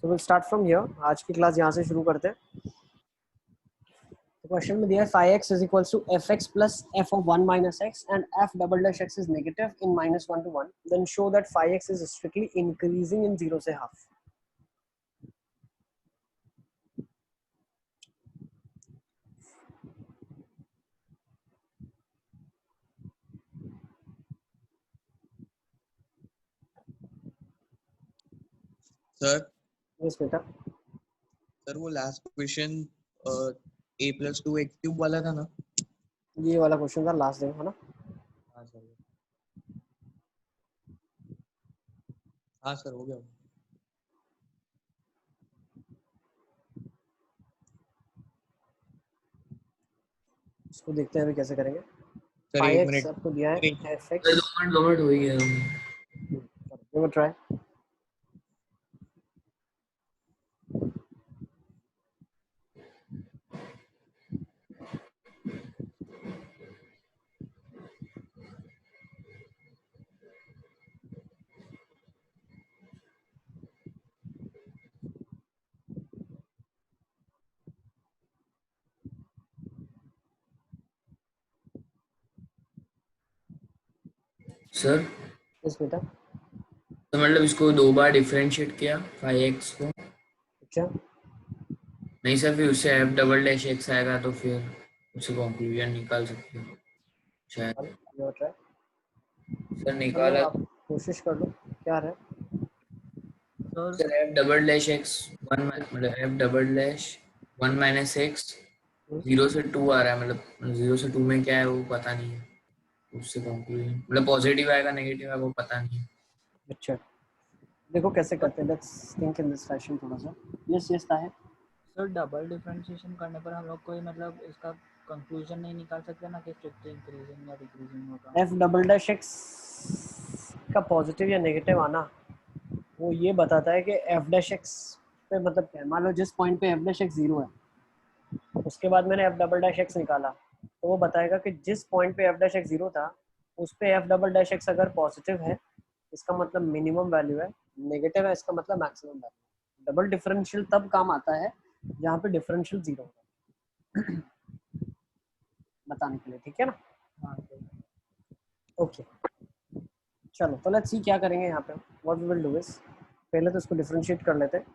So we'll start from here. आज की class यहाँ से शुरू करते हैं. तो क्वेश्चन में दिया है 5x is equals to fx plus f of 1 minus x and f double dash x is negative in minus 1 to 1. Then show that 5x is strictly increasing in 0 से half. सर यस बेटा. Sir वो last question a plus 2x cube वाला था ना. ये वाला question था last दिन है ना. हाँ सर. हाँ सर हो गया. इसको देखते हैं अभी कैसे करेंगे. Sir 1 5x minute. आपको दिया है fx. 2 मिनट हो ही गया. Give a try. Sir yes बेटा. तो मतलब इसको 2 बार डिफरेंशिएट किया 5x को. अच्छा. नहीं सर, फिर उससे f डबल डैश x आएगा तो फिर उससे कंक्लूजन निकाल सकते हो शायद. Give a try. सर निकाला. आप कोशिश कर लो. क्या है sir f double dash x 1 मतलब f double dash 1 minus x 0 से 2 आ रहा है. मतलब 0 से 2 में क्या है वो पता नहीं है. उससे कंक्लूजन मतलब पॉजिटिव आएगा नेगेटिव आएगा वो पता नहीं है. अच्छा. देखो कैसे करते हैं. Let's think in this fashion थोड़ा सा. यस यस था है. सर डबल डिफरेंशिएशन करने पर हम लोग कोई मतलब इसका कंक्लूजन नहीं निकाल सकते ना कि स्ट्रिक्टली इंक्रीजिंग या डिक्रीजिंग होगा. f डबल डैश x का पॉजिटिव या नेगेटिव आना वो ये बताता है कि f डैश x पे मतलब क्या है. मान लो जिस पॉइंट पे f डैश x 0 है उसके बाद मैंने f डबल डैश x निकाला तो वो बताएगा कि जिस पॉइंट पे f डैश x 0 था उस पे f डबल डैश x अगर पॉजिटिव है इसका मतलब मिनिमम वैल्यू है. नेगेटिव है इसका मतलब मैक्सिमम वैल्यू. डबल डिफरेंशियल तब काम आता है जहाँ पे डिफरेंशियल 0 होगा बताने के लिए. ठीक है ना. हाँ सर. ओके चलो तो लेट्स सी क्या करेंगे यहाँ पे. What we will do is पहले तो इसको डिफरेंशिएट कर लेते हैं.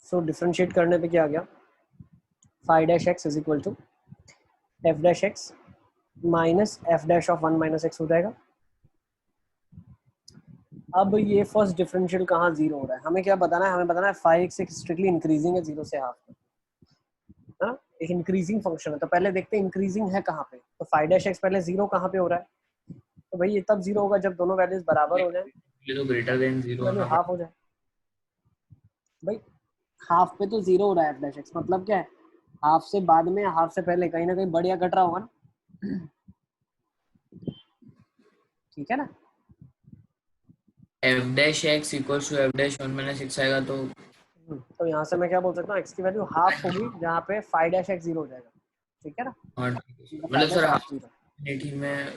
सो डिफरेंशिएट करने पे क्या आ गया. 5 dash x is equal to f dash x minus f dash of 1 minus x हो जाएगा. अब ये फर्स्ट डिफरेंशियल कहाँ 0 हो रहा है हमें क्या बताना है. हमें बताना है 5x स्ट्रिक्टली इंक्रीजिंग है 0 से हाफ में है ना. एक इंक्रीजिंग फंक्शन है तो पहले देखते हैं इंक्रीजिंग है कहाँ पे. तो 5 डैश x पहले 0 कहाँ पे हो रहा है. तो भाई ये तब 0 होगा जब दोनों वैल्यूज बराबर हो जाए. ये तो ग्रेटर देन 0 वैल्यू होना हाफ हो जाए. भाई हाफ पे तो 0 हो रहा है f डैश x मतलब क्या है. हाफ से बाद में हाफ से पहले कहीं ना कहीं बढ़ या घट रहा होगा ना. ठीक है ना. f dash x equals to f dash 1 minus x आएगा तो यहाँ से मैं क्या बोल सकता हूँ x की वैल्यू हाफ होगी जहाँ पे 5 डैश x 0 हो जाएगा. ठीक है ना. हाँ मतलब सर हाफ 0. डेफिनेटली में.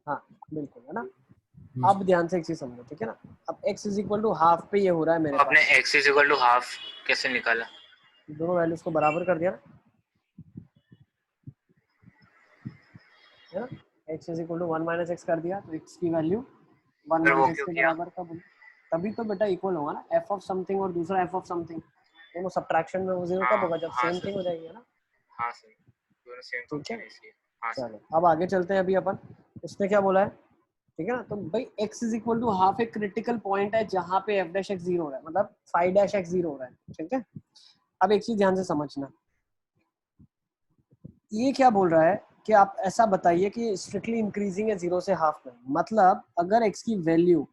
हाँ बिल्कुल है ना. अब ध्यान से एक चीज समझो. ठीक है ना. अब x is equal to half पे ये हो रहा है मेरे आपने पास. x is equal to half कैसे निकाला. दोनों वैल्यूज को बराबर कर दिया ना है ना. x is equal to 1 minus x कर दिया तो x की वैल्यू 1 फिर वो माइनस x क्यों के किया. बराबर कब होगी. तभी तो बेटा इक्वल होगा ना. f ऑफ समथिंग और दूसरा f ऑफ समथिंग दोनों सबट्रैक्शन में वो 0 कब होगा जब हाँ सेम सर. थिंग हो जाएगी है ना. हाँ सर दोनों सेम ठीक है. फंक्शन है इसलिए. हाँ सर. चलो अब आगे चलते हैं. अभी अपन इसने क्या बोला है. ठीक है ना. तो भाई x is equal to half एक क्रिटिकल पॉइंट है जहाँ पे f डैश x 0 हो रहा है मतलब 5 डैश x 0 हो रहा है. ठीक है. अब एक चीज ध्यान से समझना. ये क्या बोल रहा है कि आप ऐसा बताइए कि स्ट्रिक्टली इंक्रीजिंग है 0 से हाफ में. मतलब अगर x की वैल्यू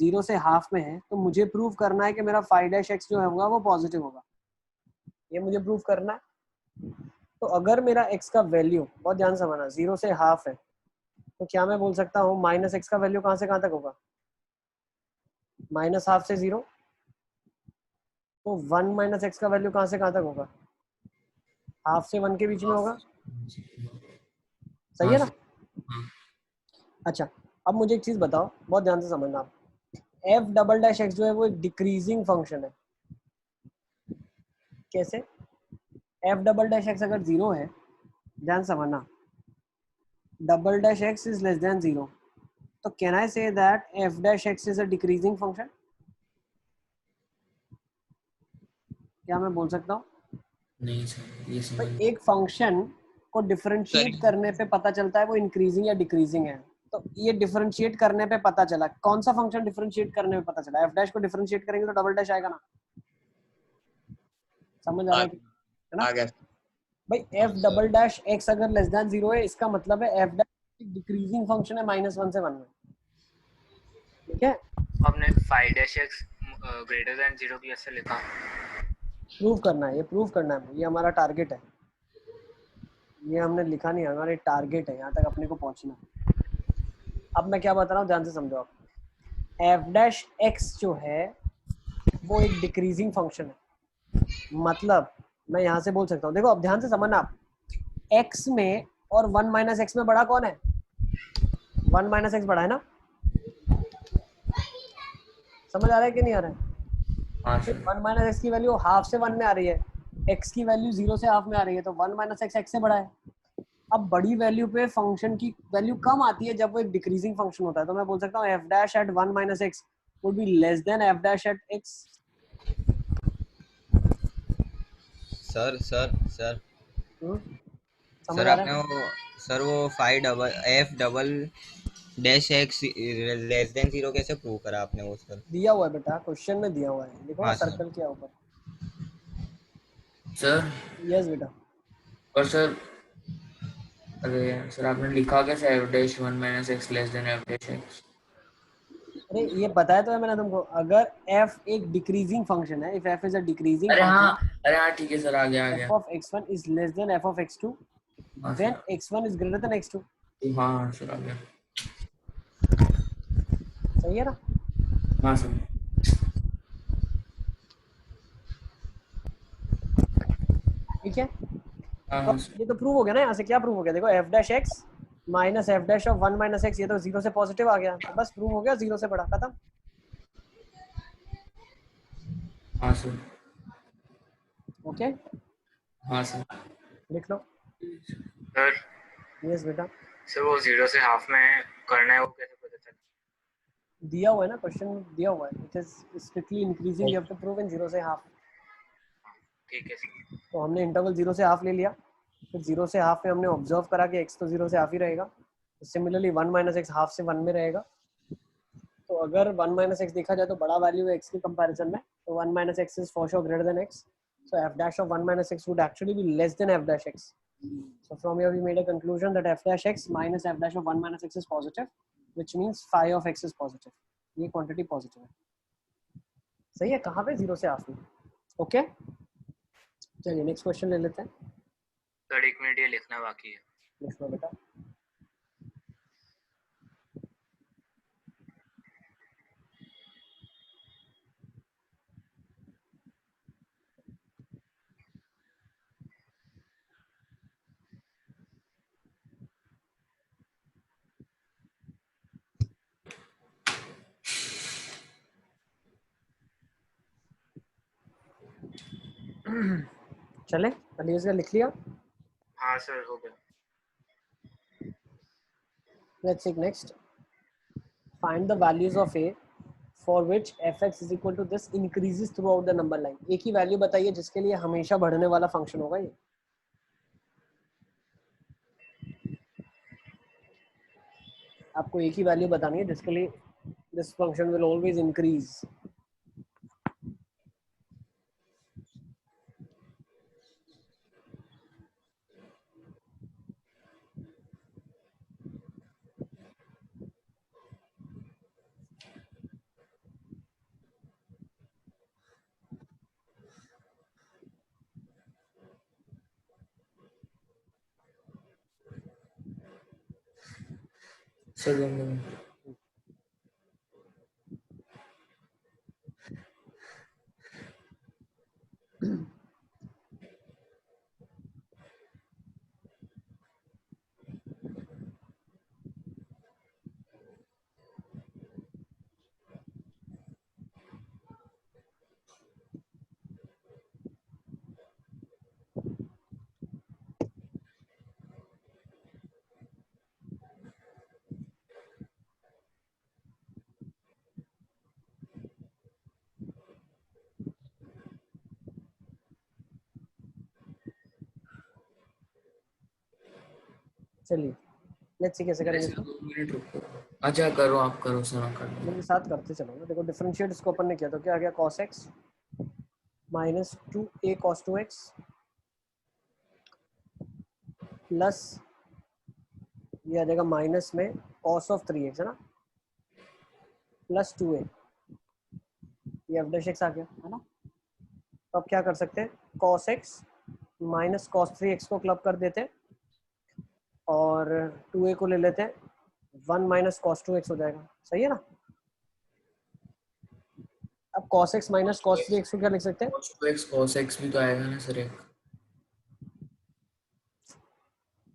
0 से हाफ में है तो मुझे प्रूव करना है कि मेरा 5 डैश x जो होगा वो पॉजिटिव होगा. ये मुझे प्रूव करना है. तो अगर मेरा x का वैल्यू बहुत ध्यान से समझना 0 से हाफ है तो क्या मैं बोल सकता हूँ माइनस x का वैल्यू कहाँ से कहाँ तक होगा. माइनस हाफ से 0 तो 1 माइनस x का वैल्यू कहाँ से कहाँ तक होगा. हाफ से 1 के बीच में होगा. सही है ना. अच्छा अब मुझे एक चीज बताओ बहुत ध्यान से समझना आप. एफ डबल डैश एक्स जो है वो एक डिक्रीजिंग फंक्शन है। कैसे? एफ डबल डैश एक्स अगर 0 है, ध्यान समझना, double dash X is less than 0, तो कैन आई से that F dash X is a decreasing function? क्या मैं बोल सकता हूँ? नहीं सर, ये समझ भाई एक फंक्शन को डिफरेंशिएट सर करने पे पता चलता है वो इंक्रीजिंग या डिक्रीजिंग है। तो ये डिफरेंशिएट करने पे पता चला, कौन सा फंक्शन डिफरेंशिएट करने में पता चला? एफ डैश को डिफरेंशिएट करेंगे तो डबल डैश आएगा ना। समझ आ रहा आ, है ना? आ गया। भाई एफ डबल डैश एक्स अगर लेस देन 0 है, इसका मतलब है एफ डैश डिक्रीजिंग फंक्शन है -1 से 1 में। ठीक है, आपने five dash x greater than 0 भी ऐसे लिखा। प्रूव करना है, ये प्रूव करना है, ये हमारा टारगेट है। ये हमने लिखा नहीं, हमारा टारगेट है, यहाँ तक अपने को पहुंचना। अब मैं क्या बता रहा हूँ, ध्यान से समझो आप। एफ डैश एक्स जो है वो एक डिक्रीजिंग फंक्शन है। मतलब मैं यहाँ से बोल सकता हूँ, देखो अब ध्यान से समझना आप, एक्स में और 1 माइनस एक्स में बड़ा कौन है? 1 माइनस एक्स बड़ा है ना। समझ आ रहा है कि नहीं आ रहा है? हाँ सर। 1 माइनस एक्स की वैल्यू हाफ से 1 में आ रही है, एक्स की वैल्यू 0 से हाफ में आ रही है, तो 1 माइनस एक्स एक्स से बड़ा है। अब बड़ी वैल्यू पे फंक्शन की वैल्यू कम आती है जब वो एक डिक्रीजिंग फंक्शन होता है, तो मैं बोल सकता हूँ F dash at 1 minus x would be less than F dash at x. Sir sir sir समझ सर आ रहा आपने है? वो सर वो five double F double dash x less than 0 कैसे प्रूव करा आपने वो सर? दिया हुआ है बेटा, क्वेश्चन में दिया हुआ है, देखो ना हाँ सर। सर्कल के ऊपर। सर यस बेटा। और सर, अरे सर आपने लिखा कैसे F dash 1 minus x less than F dash x? अरे ये बताया तो है मैंने तुमको, अगर f एक डिक्रीजिंग फंक्शन है, if f is a decreasing अरे हाँ, फंक्शन, अरे हाँ ठीक है सर, आ गया आ f गया। of x1 is less than f of x2 हाँ when sir, x1 is greater than x2। हाँ हाँ सर, आ गया। सही है ना? हाँ सर। ठीक है, हाँ तो हाँ सर। ये तो प्रूव हो गया ना। यहाँ से क्या प्रूव हो गया, देखो f dash x minus F dash of 1 minus x, ये तो 0 से पॉजिटिव आ गया, तो बस प्रूव हो गया 0 से बड़ा, खत्म। हाँ सर। ओके, हाँ सर। लिख लो। सर यस बेटा, सर वो 0 से हाफ में करना है, वो कैसे पता चला? दिया हुआ है ना, क्वेश्चन में दिया हुआ है, it is strictly increasing, you have to prove in 0 से हाफ। ठीक है सर। तो हमने इंटरवल 0 से हाफ ले लिया, फिर 0 से हाफ में हमने ऑब्जर्व करा कि x तो 0 से हाफ ही रहेगा, सिमिलरली 1 माइनस एक्स हाफ से 1 में रहेगा। तो अगर 1 माइनस एक्स देखा जाए तो बड़ा वैल्यू है x के कंपैरिजन में, तो 1 minus x is for sure greater than x, so f dash of 1 minus x would actually be less than f dash x. So from here we made a conclusion that f dash x minus f dash of 1 minus x is positive, which means phi of x is positive. ये quantity positive है। सही है, कहाँ पे 0 से half में। Okay, चलिए next question ले लेते हैं। सर 1 मिनट, ये लिखना बाकी है। लिख लो बेटा। चले, अलीज का लिख लिया। हाँ सर, हो गया। Let's take next. Find the values of a for which fx is equal to this increases throughout the number line. एक ही वैल्यू बताइए जिसके लिए हमेशा बढ़ने वाला फंक्शन होगा ये। आपको एक ही वैल्यू बतानी है जिसके लिए this function will always increase. Sir 2 minute. चलिए लेट्स सी कैसे करेंगे ऐसे इसको। 2 मिनट रुको। अच्छा करो, आप करो सर, मैं कर लूँगा। मेरे साथ करते चलो ना। देखो डिफरेंशिएट इसको अपन ने किया तो क्या आ गया, cos x minus 2a cos 2x plus ये आ जाएगा माइनस में cos ऑफ 3x है ना, प्लस 2a, ये एफ डैश एक्स आ गया है ना। तो अब क्या कर सकते हैं, cos x minus cos 3x को क्लब कर देते हैं और 2a को ले लेते हैं, 1 माइनस cos 2x हो जाएगा, सही है ना। अब cos x minus cos 3x को क्या लिख सकते हैं, cos 2x cos x भी तो आएगा ना सर एक।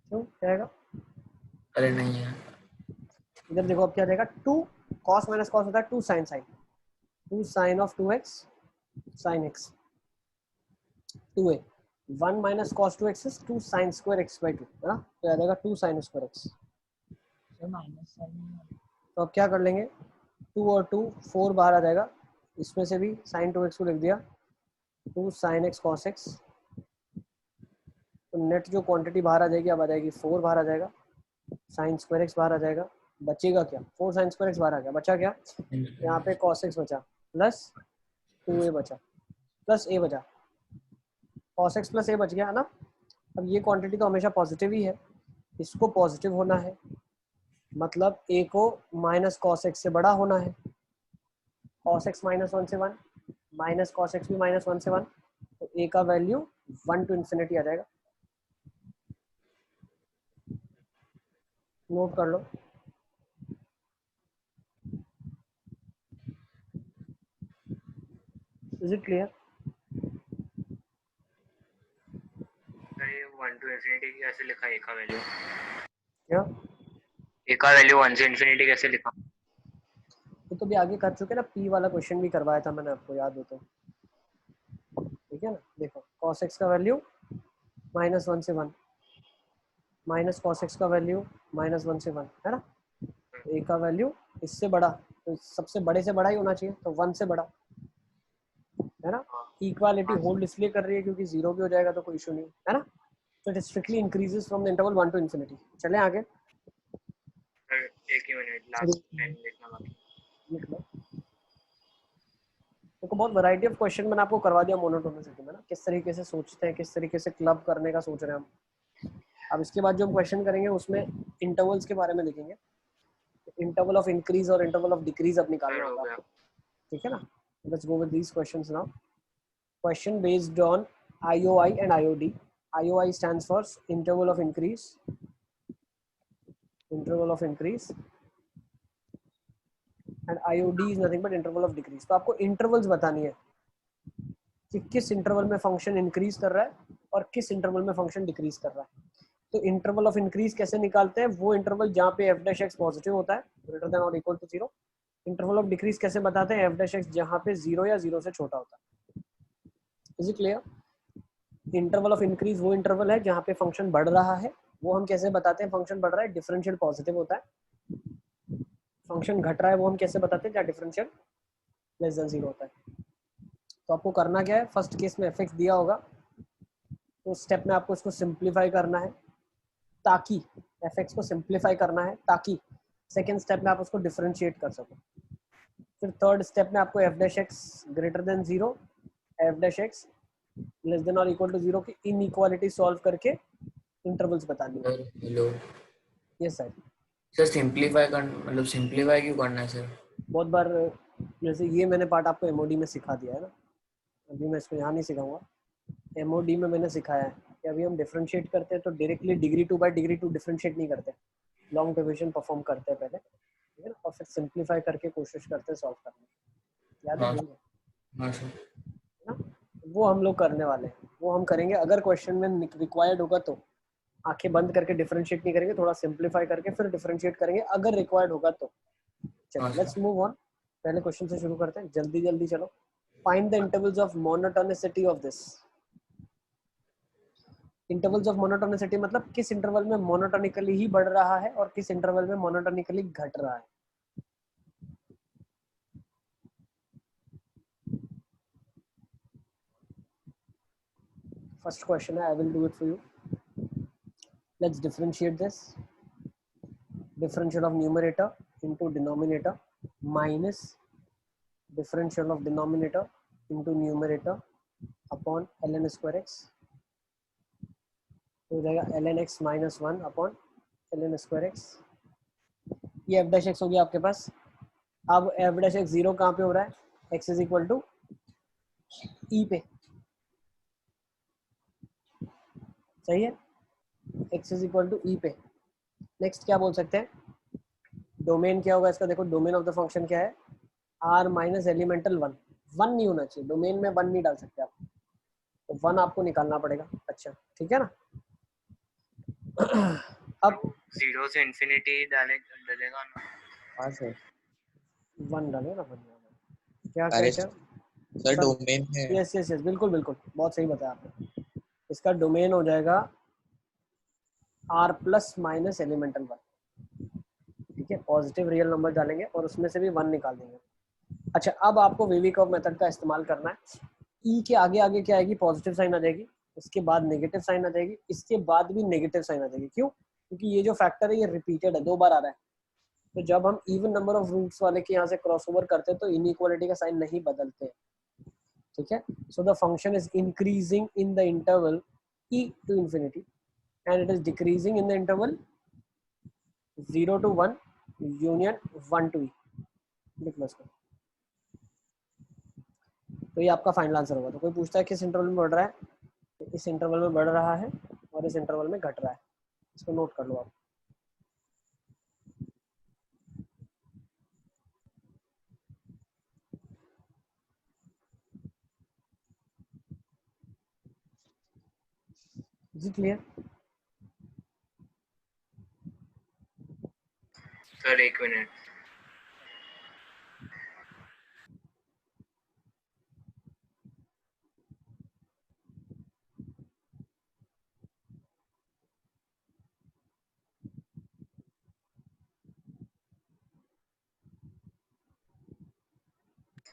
क्यों क्या आएगा, अरे नहीं है। इधर देखो अब क्या आ जाएगा, 2 cos माइनस cos होता है 2 sin sin, 2 sin of 2x sin x, 2a, 1 minus cos 2x is 2 sin square x by 2 है ना, तो आ जाएगा 2 sin square x। Sir minus sine तो अब क्या कर लेंगे, 2 और 2 4 बाहर आ जाएगा, इसमें से भी sin 2x को लिख दिया, 2 sin x cos x, तो नेट जो क्वांटिटी बाहर आ जाएगी अब आ जाएगी 4 बाहर आ जाएगा, sin square x बाहर आ जाएगा, बचेगा क्या, 4 sin square x बाहर आ गया, बचा क्या, यहाँ पे cos x बचा प्लस 2a बचा प्लस a बचा, cos x प्लस a बच गया है ना। अब ये क्वांटिटी तो हमेशा पॉजिटिव ही है, इसको पॉजिटिव होना है, मतलब a को माइनस cos x से बड़ा होना है, cos x माइनस 1 से 1 माइनस cos x भी माइनस 1 से 1, तो a का वैल्यू 1 to infinity आ जाएगा, नोट कर लो। इज इट क्लियर, सर ये 1 to infinity कैसे लिखा, ए का वैल्यू, क्या ए का वैल्यू 1 से infinity कैसे लिखा। ये तो भी आगे कर चुके ना, p वाला क्वेश्चन भी करवाया था मैंने आपको, याद हो तो, ठीक है ना। देखो cos x का वैल्यू माइनस 1 से 1 माइनस cos x का वैल्यू माइनस 1 से 1 है ना, a का वैल्यू इससे बड़ा, तो सबसे बड़े से बड़ा ही होना चाहिए, तो 1 से बड़ा है ना। इक्वालिटी होल्ड इसलिए कर रही है क्योंकि 0 भी हो जाएगा तो कोई इशू नहीं है ना, तो it strictly increases from the interval 1 to infinity। चलें आगे, सर एक ही मिनट, लास्ट टाइम लिखना बाकी। लिख लो। देखो बहुत वैरायटी ऑफ क्वेश्चन मैंने आपको करवा दिया मोनोटोनिसिटी में ना, किस तरीके से सोचते हैं, किस तरीके से क्लब करने का सोच रहे हैं हम। अब इसके बाद जो हम क्वेश्चन करेंगे उसमें इंटरवल्स के बारे में देखेंगे, इंटरवल ऑफ इंक्रीज और इंटरवल ऑफ डिक्रीज अब निकालना सर हो होगा गया। आपको, ठीक है ना। Let's go with these questions now. Question based on IOI and IOD. IOI stands for interval of increase, and IOD is nothing but interval of decrease. तो आपको intervals बतानी है कि किस इंटरवल में फंक्शन इंक्रीज कर रहा है और किस इंटरवल में फंक्शन डिक्रीज कर रहा है। तो इंटरवल ऑफ इंक्रीज कैसे निकालते हैं, वो इंटरवल जहाँ पे एफ डैश एक्स पॉजिटिव होता है, ग्रेटर देन और equal to 0। Interval of decrease कैसे बताते हैं, एफ डैश एक्स जहाँ पे 0 या 0 से छोटा होता है। Is it clear. Interval of increase वो इंटरवल है जहाँ पे फंक्शन बढ़ रहा है, वो हम कैसे बताते हैं, फंक्शन बढ़ रहा है डिफरेंशियल पॉजिटिव होता है, फंक्शन घट रहा है वो हम कैसे बताते हैं, जहाँ डिफरेंशियल लेस देन 0 होता है। तो आपको करना क्या है, फर्स्ट केस में एफ एक्स दिया होगा तो स्टेप में आपको इसको सिंप्लीफाई करना है, ताकि एफ एक्स को सिंप्लीफाई करना है ताकि सेकेंड स्टेप में आप उसको डिफरेंशिएट कर सको। फिर थर्ड स्टेप में आपको F dash x greater than 0, F dash x less then और इक्वल टू 0 की इनइक्वालिटी सॉल्व करके इंटरवल्स बतानी है। Hello yes sir. Sir, simplify कर मतलब सिंपलीफाई क्यों करना है सर। बहुत बार जैसे ये मैंने पार्ट आपको एमओडी में सिखा दिया है ना, अभी मैं इसको यहाँ नहीं सिखाऊंगा, एमओडी में मैंने सिखाया है कि अभी हम डिफरेंशिएट करते हैं तो directly degree 2 bye degree 2 differentiate नहीं करते, लॉन्ग डिविजन परफॉर्म करते हैं पहले, ठीक है ना, और फिर सिंप्लीफाई करके कोशिश करते हैं सॉल्व करने की। याद है हाँ भूल गए? हाँ सर। है ना, वो हम लोग करने वाले हैं, वो हम करेंगे अगर क्वेश्चन में रिक्वायर्ड होगा तो। आंखें बंद करके डिफरेंशिएट नहीं करेंगे, थोड़ा सिंप्लीफाई करके फिर डिफरेंशिएट करेंगे अगर रिक्वायर्ड होगा तो। चलो हाँ लेट्स सर। मूव ऑन, पहले क्वेश्चन से शुरू करते हैं, जल्दी जल्दी चलो। Find the intervals of monotonicity of this. Intervals of monotonicity मतलब किस इंटरवल में मोनोटोनिकली ही बढ़ रहा है और किस इंटरवल में मोनोटोनिकली घट रहा है। फर्स्ट क्वेश्चन है, I will do it for you. Let's differentiate this. differential of numerator into denominator minus differential of denominator into numerator upon ln square x, तो हो जाएगा ln x minus 1 upon ln square x। ये f dash x हो गया आपके पास। अब f dash x 0 कहाँ पे हो रहा है? x is equal to e पे, सही है, x is equal to e पे। नेक्स्ट क्या बोल सकते हैं? डोमेन क्या होगा इसका? देखो डोमेन ऑफ द फंक्शन क्या है? r माइनस एलिमेंटल 1, 1 नहीं होना चाहिए डोमेन में, 1 नहीं डाल सकते आप, तो 1 आपको निकालना पड़ेगा। अच्छा ठीक है ना। अब 0 से इंफिनिटी डालेगा ना। हाँ सर। 1 डाले ना, 1 क्या अरे क्या सर डोमेन है। यस यस यस, बिल्कुल बिल्कुल, बहुत सही बताया आपने। इसका डोमेन हो जाएगा r प्लस माइनस एलिमेंटल 1, ठीक है, पॉजिटिव रियल नंबर डालेंगे और उसमें से भी 1 निकाल देंगे। अच्छा अब आपको वेविकर्व मेथड का इस्तेमाल करना है। ई के आगे आगे क्या आएगी? पॉजिटिव साइन आ जाएगी, इसके बाद नेगेटिव साइन आ जाएगी, इसके बाद भी नेगेटिव साइन आ जाएगी। क्यों? क्योंकि ये जो फैक्टर है ये रिपीटेड है, 2 बार आ रहा है। तो जब हम इवन नंबर ऑफ रूट्स वाले के यहाँ से क्रॉस ओवर करते हैं तो इनइक्वालिटी का साइन नहीं बदलते हैं, ठीक है। So the function is increasing in the interval e to infinity and it is decreasing in the interval 0 to 1 union 1 to e। लिख लो इसको। तो ये आपका फाइनल आंसर होगा। तो कोई पूछता है किस इंटरवल में बढ़ रहा है, तो इस इंटरवल में बढ़ रहा है और इस इंटरवल में घट रहा है, इसको नोट कर लो आप। जी क्लियर? सर एक मिनट।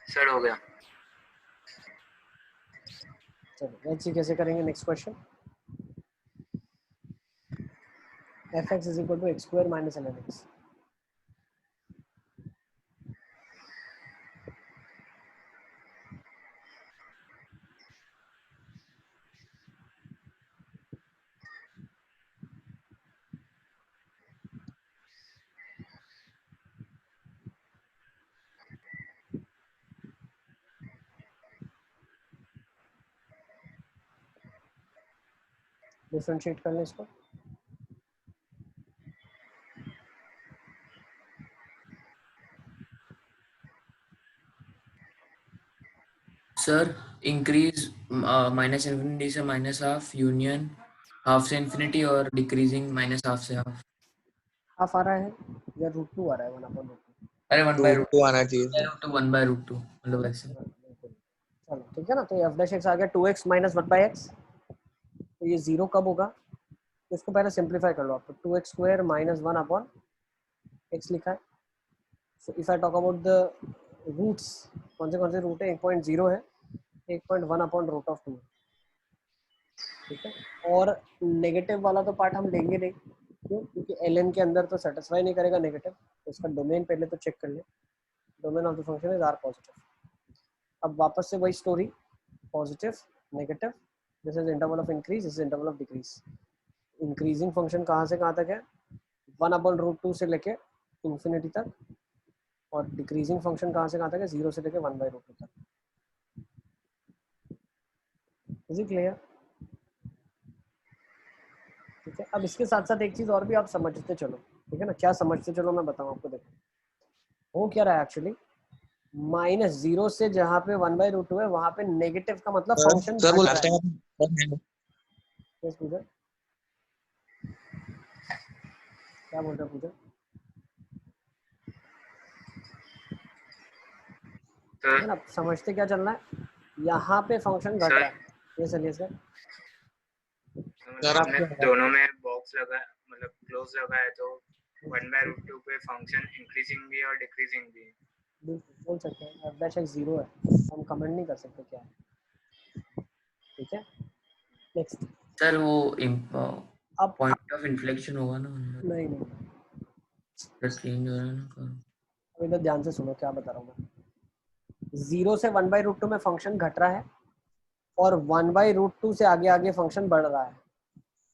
सर हो गया। चलो ऐसे कैसे करेंगे? Next question, f(x) is equal to x square minus ln x। Differentiate कर लें इसको। सर इंक्रीज माइनस इन्फिनिटी से माइनस हाफ, यूनियन हाफ से इन्फिनिटी और डिक्रीजिंग माइनस हाफ से हाफ। हाफ आ रहा है या √2 आ रहा है? 1/√2। अरे 1/√2 2 आना चाहिए। 1/√2 मतलब ऐसे। चलो ठीक है ना। तो f डैश x आ गया 2x माइनस 1/x। तो ये 0 कब होगा? तो इसको पहले सिंप्लीफाई कर लो आप। तो 2x square minus 1 upon x लिखा है। So if I talk about the roots, कौन से रूट है? 1.0 है, 1.1 अपॉन √2, ठीक है। और नेगेटिव वाला तो पार्ट हम लेंगे नहीं, क्यों? क्योंकि ln के अंदर तो सेटिस्फाई नहीं करेगा नेगेटिव। तो इसका डोमेन पहले तो चेक कर ले। Domain of the function is r positive. अब वापस से वही story, positive negative, this is interval of increase, this is interval of decrease. Increasing function कहाँ से कहाँ तक है? 1/√2 से लेके इंफिनिटी तक, और डिक्रीजिंग फंक्शन कहाँ से कहाँ तक है? 0 से लेके 1/√2 तक। Is it clear? ठीक है। अब इसके साथ साथ एक चीज और भी आप समझते चलो, ठीक है ना। क्या समझते चलो मैं बताऊँ आपको। देखो हो क्या रहा है एक्चुअली, -0 से जहाँ पे 1/√2 है वहां पे नेगेटिव का मतलब फंक्शन सर वो घट लास्ट रहा है। टाइम यस पूजा, क्या बोल रहे पूजा? है ना, समझते क्या चलना है? यहाँ पे फंक्शन घट रहा है। ये चलिए सर, सर हमने आपको दोनों में बॉक्स लगा, मतलब क्लोज लगा है, तो 1/√2 पे फंक्शन इंक्रीजिंग भी और डिक्रीजिंग भी। बिल्कुल बोल सकते हैं। f डैश x 0 है, हम कमेंट नहीं कर सकते क्या है, ठीक है। नेक्स्ट, सर वो अब पॉइंट ऑफ इन्फ्लेक्शन होगा ना। नहीं, चेंज हो रहा है ना करो। अब इधर ध्यान से सुनो क्या बता रहा हूँ मैं। 0 से 1/√2 में फंक्शन घट रहा है और 1/√2 से आगे आगे फंक्शन बढ़ रहा है।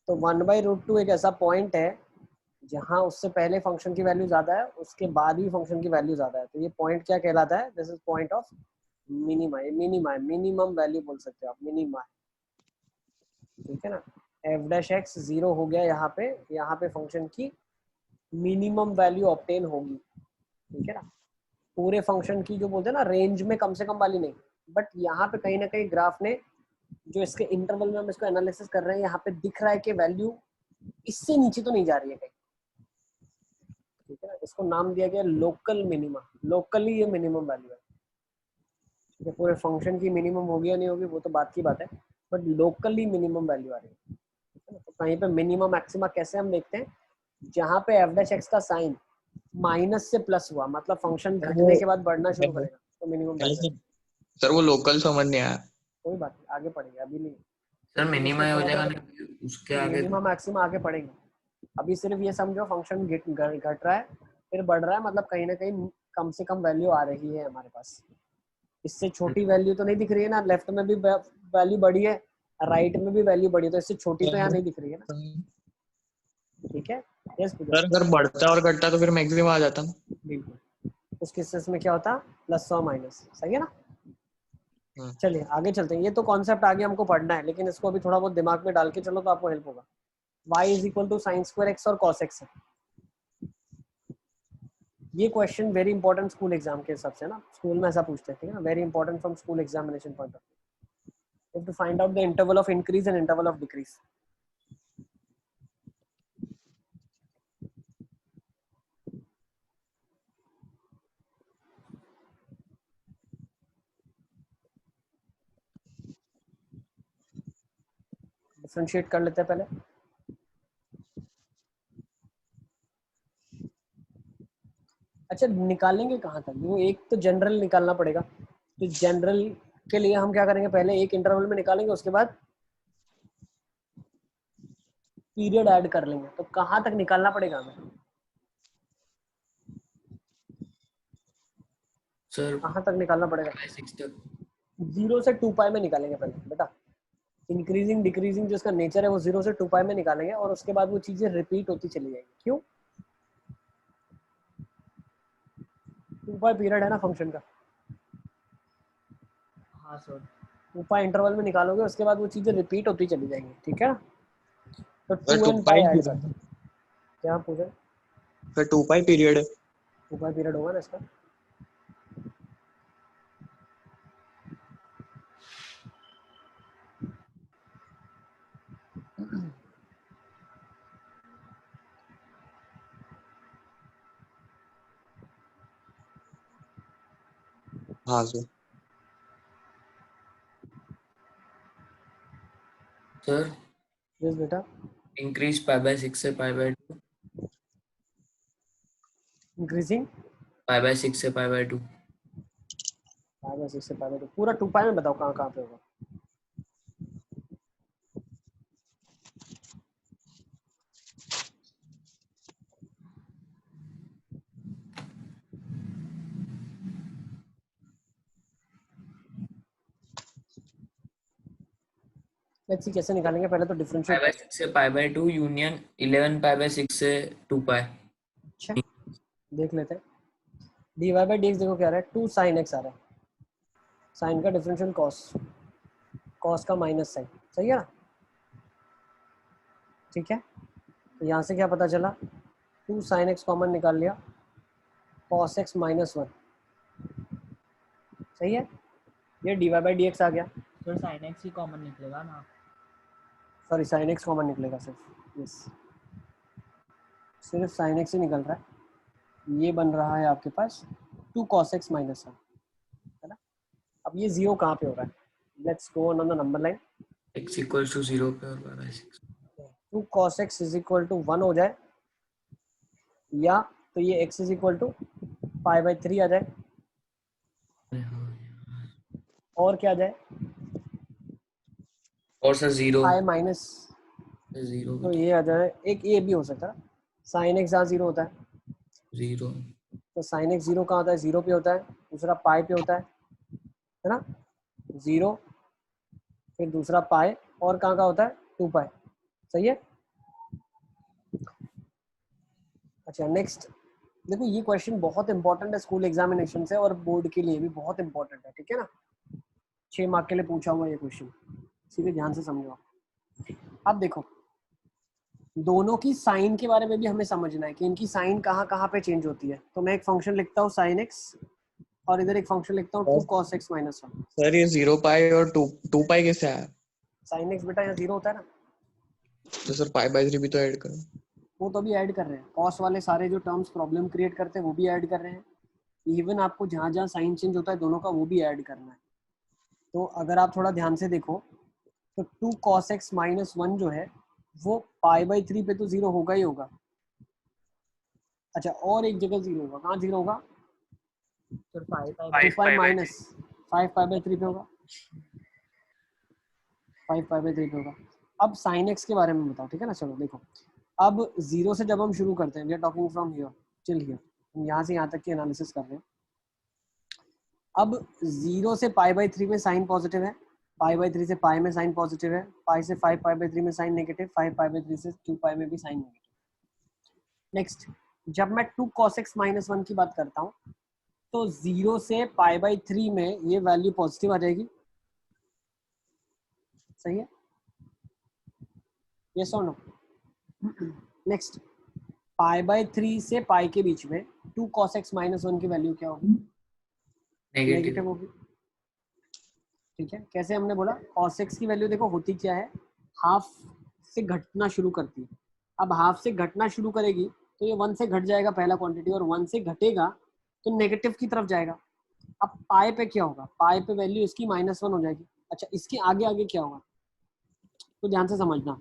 तो 1/√2 एक ऐसा पॉइंट है जहाँ उससे पहले फंक्शन की वैल्यू ज्यादा है, उसके बाद भी फंक्शन की वैल्यू ज्यादा है। तो ये पॉइंट क्या कहलाता है? This is point of minima. ये मिनिमा है, मिनिमम वैल्यू बोल सकते हो आप, मिनिमा। ठीक है ना। एफ डैश एक्स 0 हो गया यहाँ पे फंक्शन की मिनिमम वैल्यू ऑब्टेन होगी। ठीक है ना। पूरे फंक्शन की जो बोलते हैं ना रेंज में कम से कम वाली नहीं, बट यहाँ पे कहीं ना कहीं ग्राफ ने जो इसके इंटरवल में हम इसको एनालिसिस कर रहे हैं, यहाँ पे दिख रहा है कि वैल्यू इससे नीचे तो नहीं जा रही है कहीं। ठीक है ना। इसको नाम दिया गया लोकल मिनिमा। लोकली ये मिनिमम वैल्यू है। ठीक है। पूरे फंक्शन की मिनिमम होगी या नहीं होगी वो तो बात की बात है, बट लोकली मिनिमम वैल्यू आ रही है। ठीक है ना। तो कहीं पे मिनिमम मैक्सिमा कैसे हम देखते हैं? जहाँ पे एफ डैश एक्स का साइन माइनस से प्लस हुआ, मतलब फंक्शन घटने के बाद बढ़ना शुरू करेगा, तो मिनिमम वैल्यू है। सर वो लोकल समझ नहीं आया। कोई बात नहीं, आगे पढ़ेंगे, अभी नहीं। सर अभी मिनिमम इसको हो थोड़ा जाएगा बहुत ना उसके आगे। मिनिमम मैक्सिमम आगे पढ़ेंगे। अभी सिर्फ ये समझो फंक्शन घट रहा है फिर बढ़ रहा है, मतलब कहीं ना कहीं कम से कम वैल्यू आ रही है हमारे पास। इससे छोटी वैल्यू तो नहीं दिख रही है ना, लेफ्ट में भी वैल्यू बढ़ी है, राइट में भी वैल्यू बढ़ी है, तो इससे छोटी तो यहाँ नहीं दिख रही है ना। ठीक है। यस सर अगर बढ़ता और घटता तो फिर मैक्सिमम आ जाता ना। बिल्कुल। उस केसेस में क्या होता? प्लस और माइनस। सही है ना। चलिए आगे चलते हैं। ये तो कॉन्सेप्ट आगे हमको पढ़ना है, लेकिन इसको अभी थोड़ा बहुत दिमाग में डाल के चलो तो आपको हेल्प होगा। y is equal to sine square x और कॉस एक्स है। ये question very important school exam के हिसाब से ना, स्कूल में ऐसा पूछते हैं। ठीक है ना। Very important from school examination point of view to find out the interval of increase and interval of decrease. Differentiate कर लेते हैं पहले। अच्छा निकालेंगे कहाँ तक? वो एक तो जनरल निकालना पड़ेगा। तो जनरल के लिए हम क्या करेंगे? पहले एक इंटरवल में निकालेंगे, उसके बाद पीरियड ऐड कर लेंगे। तो कहाँ तक निकालना पड़ेगा हमें? सर कहाँ तक निकालना पड़ेगा? 6 तक। 0 से 2 पाई में निकालेंगे पहले बेटा। इंक्रीजिंग डिक्रीजिंग जो इसका नेचर है वो 0 से 2 पाई में निकालेंगे, और उसके बाद वो चीजें रिपीट होती चली जाएंगी। क्यों? 2 पाई पीरियड है ना फंक्शन का। हाँ सर। 2 पाई इंटरवल में निकालोगे, उसके बाद वो चीजें रिपीट होती चली जाएंगी। ठीक है ना। तो सर 2 एन पाई ऐड करते हैं। क्या पूछे? फिर 2 पाई पीरियड है। 2 पाई पीरियड होगा ना इसका। हाँ सर। सर यस बेटा। इंक्रीज पाई बाय 6 से pi by 2। Increasing pi by 6 से पाई बाय 2। पाई बाय 6 से पाई बाय 2। पूरा 2 पाई में बताओ कहाँ कहाँ पे होगा। लेट्स सी कैसे निकालेंगे। पहले तो पाई डिफरेंशिएट बाय कर। 6 से pi by 2 union 11 pi by 6 से 2 पाई। अच्छा देख लेते हैं। D Y by D X देखो क्या आ रहा है? 2 साइन एक्स आ रहा है। साइन का डिफरेंशियल कॉस, कॉस का माइनस साइन। सही है ना। ठीक है। तो यहाँ से क्या पता चला? 2 साइन एक्स कॉमन निकाल लिया, कॉस एक्स माइनस 1। सही है। ये D Y by D X आ गया। सर साइन एक्स ही कॉमन निकलेगा ना। सॉरी साइन एक्स कॉमन निकलेगा सिर्फ। यस सिर्फ साइन एक्स ही निकल रहा है। ये बन रहा है आपके पास 2 cos x माइनस 1, है ना। अब ये 0 कहाँ पे हो रहा है? Let's go on the number line. x equals to 0 पे और pi by 6। 2 cos x is equal to 1 हो जाए, या तो ये x is equal to pi by 3 आ जाए, और क्या आ जाए? और सर 0 पाई माइनस, 0 तो ये आ जाए। एक ये भी हो सकता है, साइन एक्स जहाँ 0 होता है। 0 तो साइन एक्स 0 कहाँ होता है? 0 पे होता है, दूसरा पाई पे होता है ना, 0, फिर दूसरा पाई, और कहाँ का होता है? 2 पाई। सही है। अच्छा नेक्स्ट देखो, ये क्वेश्चन बहुत इंपॉर्टेंट है स्कूल एग्जामिनेशन से, और बोर्ड के लिए भी बहुत इंपॉर्टेंट है, ठीक है ना। 6 मार्क के लिए पूछा हुआ ये क्वेश्चन, सीधे ध्यान से समझो। अब देखो, दोनों की साइन के बारे में भी हमें समझना है कि इनकी साइन कहाँ कहाँ पे चेंज होती है। तो मैं एक फंक्शन लिखता हूँ साइन एक्स, और इधर एक फंक्शन लिखता हूँ 2 cos x माइनस 1। सर ये 0 पाई और 2 पाई कैसे आया? साइन एक्स बेटा यहाँ 0 होता है ना, तो सर पाई बाय 3 भी तो ऐड करो। वो तो अभी ऐड कर रहे हैं। कॉस वाले सारे जो टर्म्स प्रॉब्लम क्रिएट करते हैं वो भी ऐड कर रहे हैं। इवन आपको जहाँ जहाँ साइन चेंज होता है दोनों का, वो भी ऐड करना है। तो अगर आप थोड़ा ध्यान से देखो तो 2 cos x माइनस 1 जो है वो पाई बाई 3 पे तो 0 होगा ही होगा। अच्छा, और एक जगह 0 होगा, कहाँ 0 होगा? Sir 5 2 5 pi pi by minus 5 pi by 3 पे होगा, 5 पाई बाई 3 पे होगा। अब साइन एक्स के बारे में बताओ, ठीक है ना। चलो देखो, अब 0 से जब हम शुरू करते हैं, we are talking from here till here, हम यहाँ से यहाँ तक की एनालिसिस कर रहे हैं। अब 0 से पाई बाई 3 में साइन पॉजिटिव है, पाई बाई 3 से पाई में साइन पॉजिटिव है, पाई से 5 पाई बाई 3 में साइन नेगेटिव, 5 पाई बाई 3 से 2 पाई में भी साइन नेगेटिव। नेक्स्ट, जब मैं 2 cos x माइनस 1 की बात करता हूँ तो 0 से पाई बाई 3 में ये वैल्यू पॉजिटिव आ जाएगी। सही है, यस और नो? नेक्स्ट, पाई बाई 3 से पाई के बीच में 2 cos x माइनस 1 की वैल्यू क्या होगी? नेगेटिव होगी। ठीक है, कैसे हमने बोला? cos x की वैल्यू देखो होती क्या है, हाफ से घटना शुरू करती है। अब हाफ से घटना शुरू करेगी तो ये 1 से घट जाएगा पहला क्वांटिटी, और 1 से घटेगा तो नेगेटिव की तरफ जाएगा। अब पाई पे क्या होगा? पाई पे वैल्यू इसकी -1 हो जाएगी। अच्छा, इसके आगे आगे क्या होगा? तो ध्यान से समझना,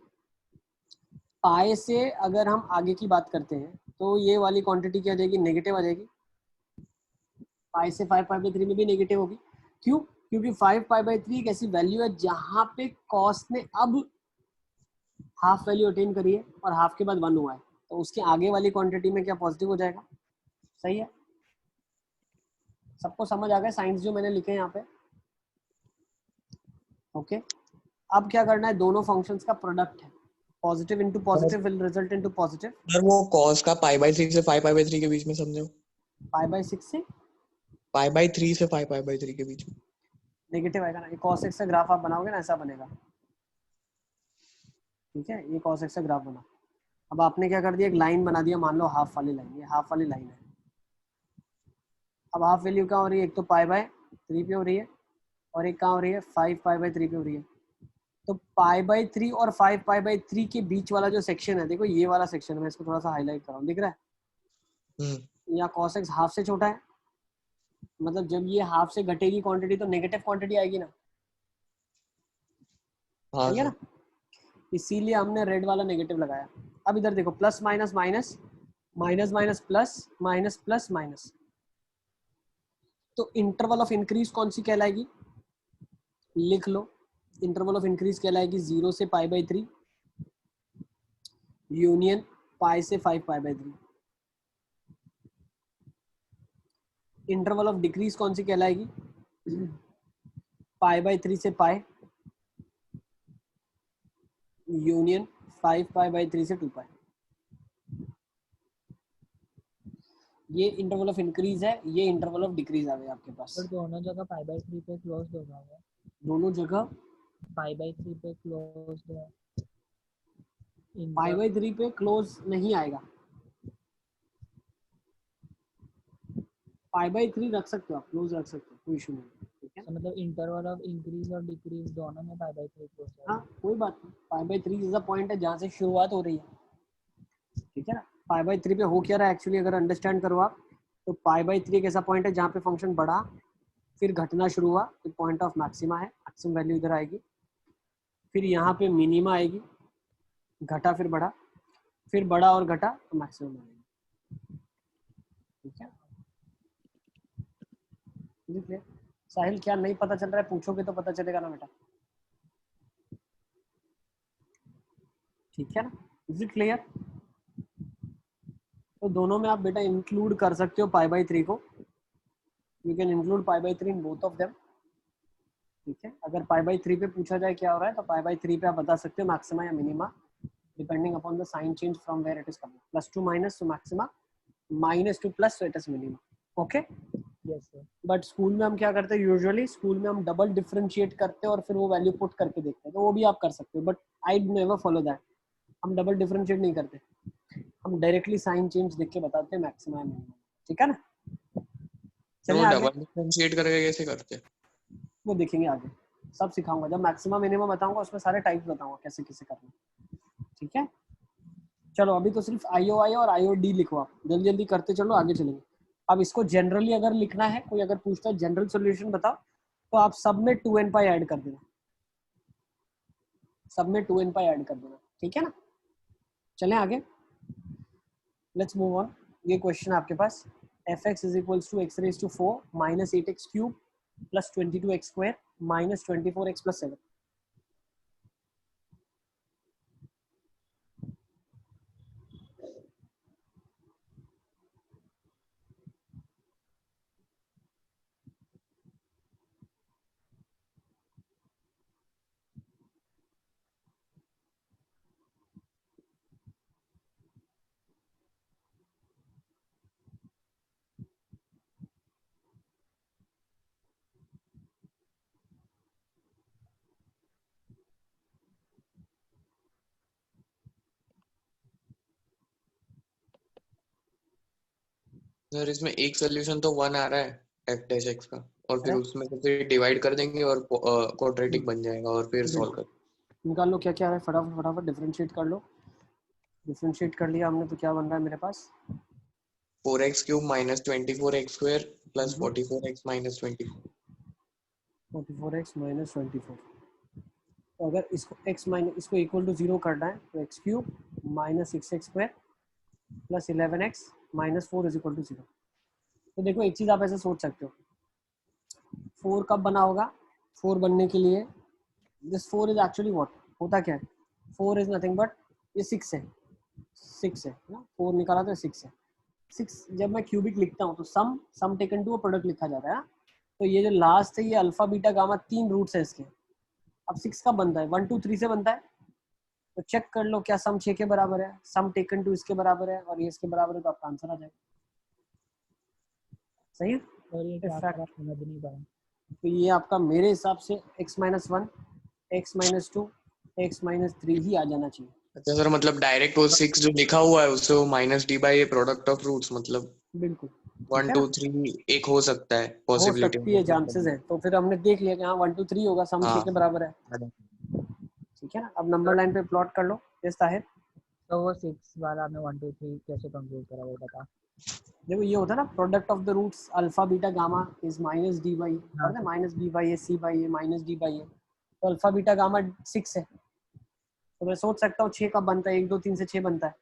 पाई से अगर हम आगे की बात करते हैं तो ये वाली क्वांटिटी क्या हो जाएगी? नेगेटिव आ जाएगी। पाई से 5 पाई बाई 3 में भी नेगेटिव होगी। क्यों? क्योंकि 5 पाई बाई 3 एक ऐसी वैल्यू है जहां पे कॉस ने अब हाफ वैल्यू अटेन करी है और हाफ के बाद 1 हुआ है, तो उसके आगे वाली क्वांटिटी में क्या पॉजिटिव हो जाएगा। सही है, सबको समझ आ गया साइंस जो मैंने लिखे हैं यहाँ पे? ओके, अब क्या करना है, दोनों फंक्शंस का प्रोडक्ट है, positive into positive will result into positive. Sir वो cos का पाई बाय 3 से 5 पाई बाय 3 के बीच में समझो। पाई बाई 6 से पाई बाय 3 से 5 पाई बाय 3 के बीच में नेगेटिव आएगा ना। ये cos x का ग्राफ आप बनाओगे ना, ऐसा बनेगा। ठीक है, ये cos x का ग्राफ बना। अब आपने क्या कर दिया, एक लाइन बना दिया, मान लो हाफ वाली लाइन, ये हाफ वाली लाइन है। अब हाफ वैल्यू क्या हो रही है? एक तो पाई बाय 3 पे हो रही है, और एक कहाँ हो रही है? 5 पाई बाय 3 पे हो रही है। तो पाई बाय 3 और 5 पाई बाय 3 के बीच वाला जो सेक्शन है, देखो ये वाला सेक्शन, मैं इसको थोड़ा सा हाईलाइट कर रहा हूँ, दिख रहा है? यहाँ cos x हाफ से छोटा है, मतलब जब ये हाफ से घटेगी क्वांटिटी तो नेगेटिव क्वांटिटी आएगी ना। हाँ ठीक है सर। ना, इसीलिए हमने रेड वाला नेगेटिव लगाया। अब इधर देखो, plus minus minus, minus minus plus, minus plus minus, तो इंटरवल ऑफ इंक्रीज कौन सी कहलाएगी? लिख लो, इंटरवल ऑफ इंक्रीज कहलाएगी 0 से पाई बाई 3 यूनियन पाई से 5 पाई बाई 3। इंटरवल ऑफ डिक्रीज कौन सी कहलाएगी? पाई बाई 3 से पाई यूनियन 5 पाई बाई 3 से 2 पाई। ये इंटरवल ऑफ इंक्रीज है, ये इंटरवल ऑफ डिक्रीज आ गया आपके पास। सर दोनों जगह पाई बाई 3 पे क्लोज होगा वो, दोनों जगह पाई बाई 3 पे क्लोज है। पाई बाई 3 पे क्लोज नहीं आएगा, पाई बाई 3 रख सकते हो आप, क्लोज रख सकते हो, कोई इशू नहीं। ठीक है, मतलब इंटरवल ऑफ इंक्रीज और डिक्रीज दोनों में पाई बाई 3 क्लोज है। हाँ कोई बात नहीं, पाई बाई 3 इज द पॉइंट है जहाँ से शुरुआत हो रही है। ठीक है ना, पाई बाई 3 पे हो क्या रहा है एक्चुअली, अगर अंडरस्टैंड करो आप, तो पाई बाई 3 एक ऐसा पॉइंट है जहाँ पे फंक्शन बढ़ा, फिर घटना शुरू हुआ, तो पॉइंट ऑफ मैक्सिमा है, मैक्सिमम वैल्यू इधर आएगी, फिर यहाँ पे मिनिमा आएगी, घटा फिर बढ़ा, फिर बढ़ा और घटा तो मैक्सिमम आएगी। ठीक है, क्लियर? साहिल क्या नहीं पता चल रहा है? पूछोगे तो पता चलेगा ना बेटा। ठीक है ना, इज इट क्लियर? तो दोनों में आप बेटा इंक्लूड कर सकते हो π/3 को, you can include π/3 in both of them, ठीक है। अगर π/3 पे पूछा जाए क्या हो रहा है तो π/3 पे आप बता सकते हो मैक्सिमा या minima, depending upon the sign change from where it is coming, plus to minus तो मैक्सिमा, माइनस टू प्लस तो it is minima, okay. Yes sir. But school में हम क्या करते हैं, यूजुअली स्कूल में हम डबल डिफरेंशिएट करते हैं और फिर वो वैल्यू पुट करके देखते हैं, तो वो भी आप कर सकते हो, but I never follow that. हम डबल डिफरेंशिएट नहीं करते, हम डायरेक्टली साइन चेंज देख के बताते हैं मैक्सिमा मिनिमा, ठीक है ना। चलिए आगे, डबल डिफरेंशिएट करके कैसे करते हैं? वो देखेंगे आगे, सब सिखाऊंगा जब मैक्सिमा मिनिमा बताऊंगा, उसमें सारे टाइप्स बताऊंगा कैसे कैसे करना, ठीक है। चलो अभी तो सिर्फ IOI और IOD लिखो, आप जल्दी जल्दी करते चलो, आगे चलेंगे। अब इसको जनरली अगर लिखना है, कोई अगर पूछता है जनरल सॉल्यूशन बताओ, तो आप सब में 2n पाई ऐड कर देना, सब में 2n पाई ऐड कर देना, ठीक है ना। चलें आगे, लेट्स मूव ऑन। ये क्वेश्चन आपके पास, fx is equals to x raise to 4 minus 8x cube plus 22x square minus 24x plus 7। Sir इसमें एक सोल्यूशन तो 1 आ रहा है f डैश x का, और फिर अरे उसमें से फिर डिवाइड कर देंगे और क्वाड्रेटिक बन जाएगा और फिर सॉल्व कर। निकाल लो क्या क्या है, फटाफट फटाफट डिफरेंशिएट कर लो। डिफरेंशिएट कर लिया हमने तो क्या बन रहा है मेरे पास, 4x cube minus 24x square plus 44x minus 24। 44x minus 24। तो अगर इसको x माइनस इसको इक्वल टू 0 करना है तो x cube minus 6x square plus 11x minus 4 is equal to 0। तो देखो एक चीज़ आप ऐसे सोच सकते हो, 4 कब बना होगा, 4 बनने के लिए दिस 4 इज एक्चुअली व्हाट, होता क्या है, 4 इज नथिंग बट ये 6 है, 6 है ना, 4 निकाला तो 6 है। 6 जब मैं क्यूबिक लिखता हूँ तो सम टेकन टू अ प्रोडक्ट लिखा जाता है ना? तो ये जो लास्ट है ये अल्फा बीटा गामा 3 रूट्स है इसके। अब 6 कब बनता है, 1 2 3 से बनता है, तो चेक कर लो क्या सम 6 के बराबर है, सम टेकन टू इसके बराबर है और ये इसके बराबर है, तो आपका आंसर आ जाएगा। सही है। और ये क्या आप समझ नहीं पाए, तो ये आपका मेरे हिसाब से x minus 1 x minus 2 x minus 3 ही आ जाना चाहिए। अच्छा सर, मतलब डायरेक्ट वो 6 जो लिखा हुआ है उससे वो minus D by product of roots, मतलब बिल्कुल 1 2 3 एक हो सकता है हो पॉसिबिलिटी। सकती है, चांसेस है, तो फिर हमने देख लिया कि हाँ 1 2 3 होगा, सम 6 के बराबर है, ठीक है ना। अब नंबर लाइन पे प्लॉट कर लो, यस ताहिर। तो वो 6 वाला आपने 1 2 3 कैसे कंप्यूट करा वो बता। देखो ये होता है ना product of the roots alpha beta gamma is minus D by, हाँ minus B by A C by A minus D by A, तो अल्फा बीटा गामा 6 है, तो मैं सोच सकता हूँ 6 कब बनता है, 1 2 3 से 6 बनता है,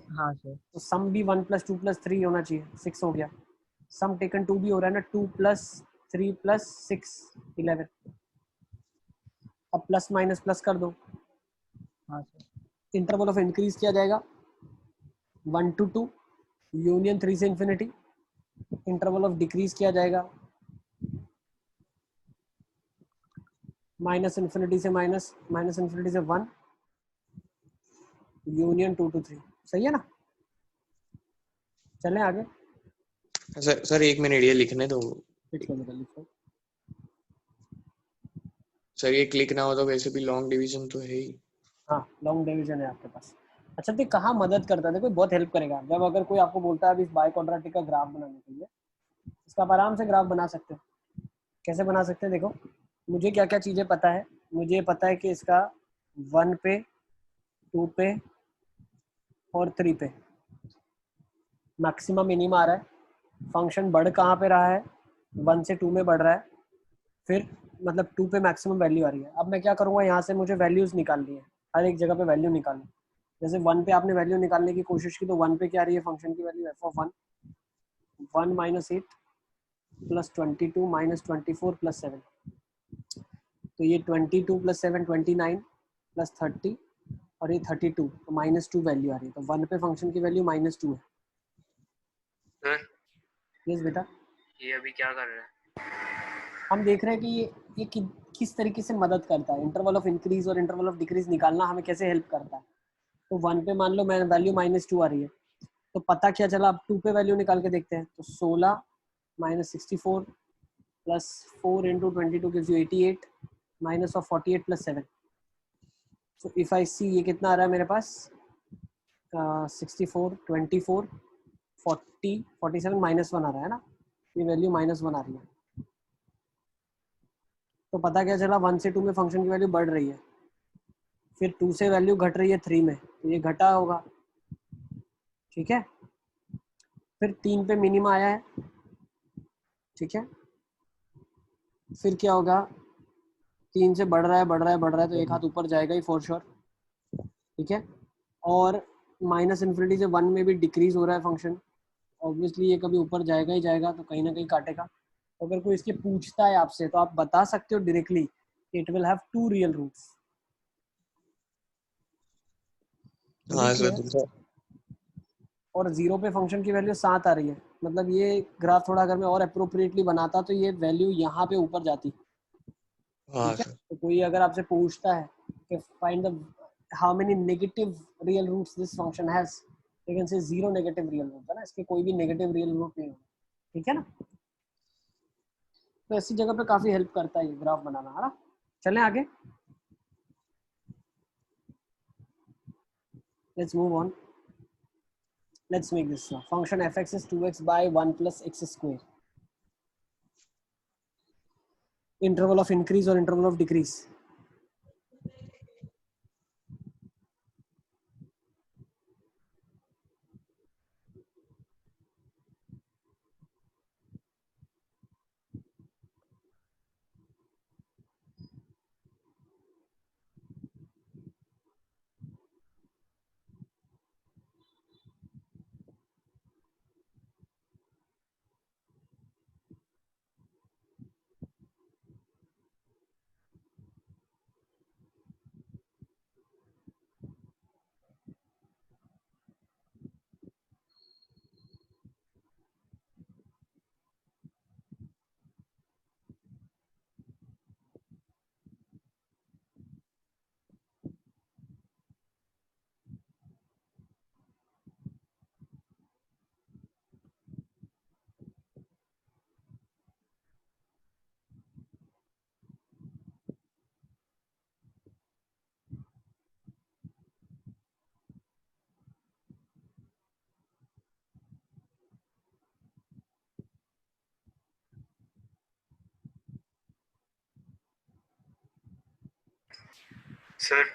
हाँ सर। तो सम भी 1 + 2 + 3 होना चाहिए, 6 हो गया। सम टेकन 2 भी हो रहा है ना, 2 + 3 + 6 11। अब प्लस माइनस प्लस कर दो, हाँ सर। इंटरवल ऑफ इंक्रीज किया जाएगा 1 to 2, यूनियन 3 से इंफिनिटी, इंटरवल ऑफ डिक्रीज किया जाएगा माइनस इन्फिनिटी से माइनस, माइनस इन्फिनिटी से 1, यूनियन 2 to 3। सही है ना, चलें आगे। सर एक मिनट ये लिखने दो। लिख लो बेटा, लिखो। सर ये क्लिक ना हो तो वैसे भी लॉन्ग डिवीजन तो है ही। हाँ लॉन्ग डिवीजन है आपके पास। अच्छा तो कहाँ मदद करता है, देखो बहुत हेल्प करेगा जब अगर कोई आपको बोलता है अभी इस बाई क्वाड्रेटिक का ग्राफ बनाने के लिए, इसका आप आराम से ग्राफ बना सकते हो। कैसे बना सकते हैं, देखो मुझे क्या क्या चीज़ें पता है, मुझे पता है कि इसका 1 पे 2 पे और 3 पे मैक्सिमम मिनिमम आ रहा है, फंक्शन बढ़ कहाँ पे रहा है, 1 से 2 में बढ़ रहा है, फिर मतलब 2 पे मैक्सिमम वैल्यू आ रही है। अब मैं क्या करूँगा, यहाँ से मुझे वैल्यूज़ निकालनी है, हर एक जगह पे वैल्यू निकालनी। जैसे 1 पे आपने वैल्यू निकालने की कोशिश की तो 1 पे क्या आ रही है फंक्शन की वैल्यू, f(1) 1 - 8 + 22 - 24 + 7, तो ये 22 + 7 29 + 30 और ये 32, तो -2 वैल्यू आ रही है, तो 1 पे फंक्शन की वैल्यू -2 है। सर यस बेटा, ये अभी क्या कर रहा है? हम देख रहे हैं कि ये किस तरीके से मदद करता है, इंटरवल ऑफ इंक्रीज और इंटरवल ऑफ डिक्रीज निकालना हमें कैसे हेल्प करता है। तो 1 पे मान लो मैं वैल्यू -2 आ रही है, तो पता क्या चला, अब 2 पे वैल्यू निकाल के देखते हैं। तो 16 -64 plus 4 into 22 gives you 88 minus of 48 plus 7. So if I see ये कितना आ रहा है मेरे पास, 64 24 40 47 -1 आ रहा है ना, ये वैल्यू -1 आ रही है। तो पता क्या चला, 1 से 2 में फंक्शन की वैल्यू बढ़ रही है, फिर 2 से वैल्यू घट रही है 3 में, तो ये घटा होगा, ठीक है। फिर 3 पे मिनिमा आया है, ठीक है। फिर क्या होगा, 3 से बढ़ रहा है बढ़ रहा है बढ़ रहा है, तो एक हाथ ऊपर जाएगा ही फॉर श्योर, ठीक है। और -∞ से 1 में भी डिक्रीज हो रहा है फंक्शन, ऑब्वियसली ये कभी ऊपर जाएगा ही जाएगा, तो कहीं ना कहीं काटेगा। तो अगर कोई इसके पूछता है आपसे, तो आप बता सकते हो directly it will have 2 real roots. हाँ सर। और 0 पे फंक्शन की वैल्यू 7 आ रही है, मतलब ये ग्राफ थोड़ा अगर मैं और अप्रोप्रिएटली बनाता तो ये वैल्यू यहाँ पे ऊपर जाती, हाँ ठीक है। सर। तो कोई अगर आपसे पूछता है कि find the how many negative real roots this function has, you can say 0 negative real root है ना, इसके कोई भी नेगेटिव रियल रूट नहीं होगा, ठीक है ना। तो ऐसी जगह पे काफी हेल्प करता है ये ग्राफ बनाना, है ना। चलें आगे, let's move on. Let's make this now. Function fx is 2x by 1 plus x square. Interval of increase or interval of decrease? Sir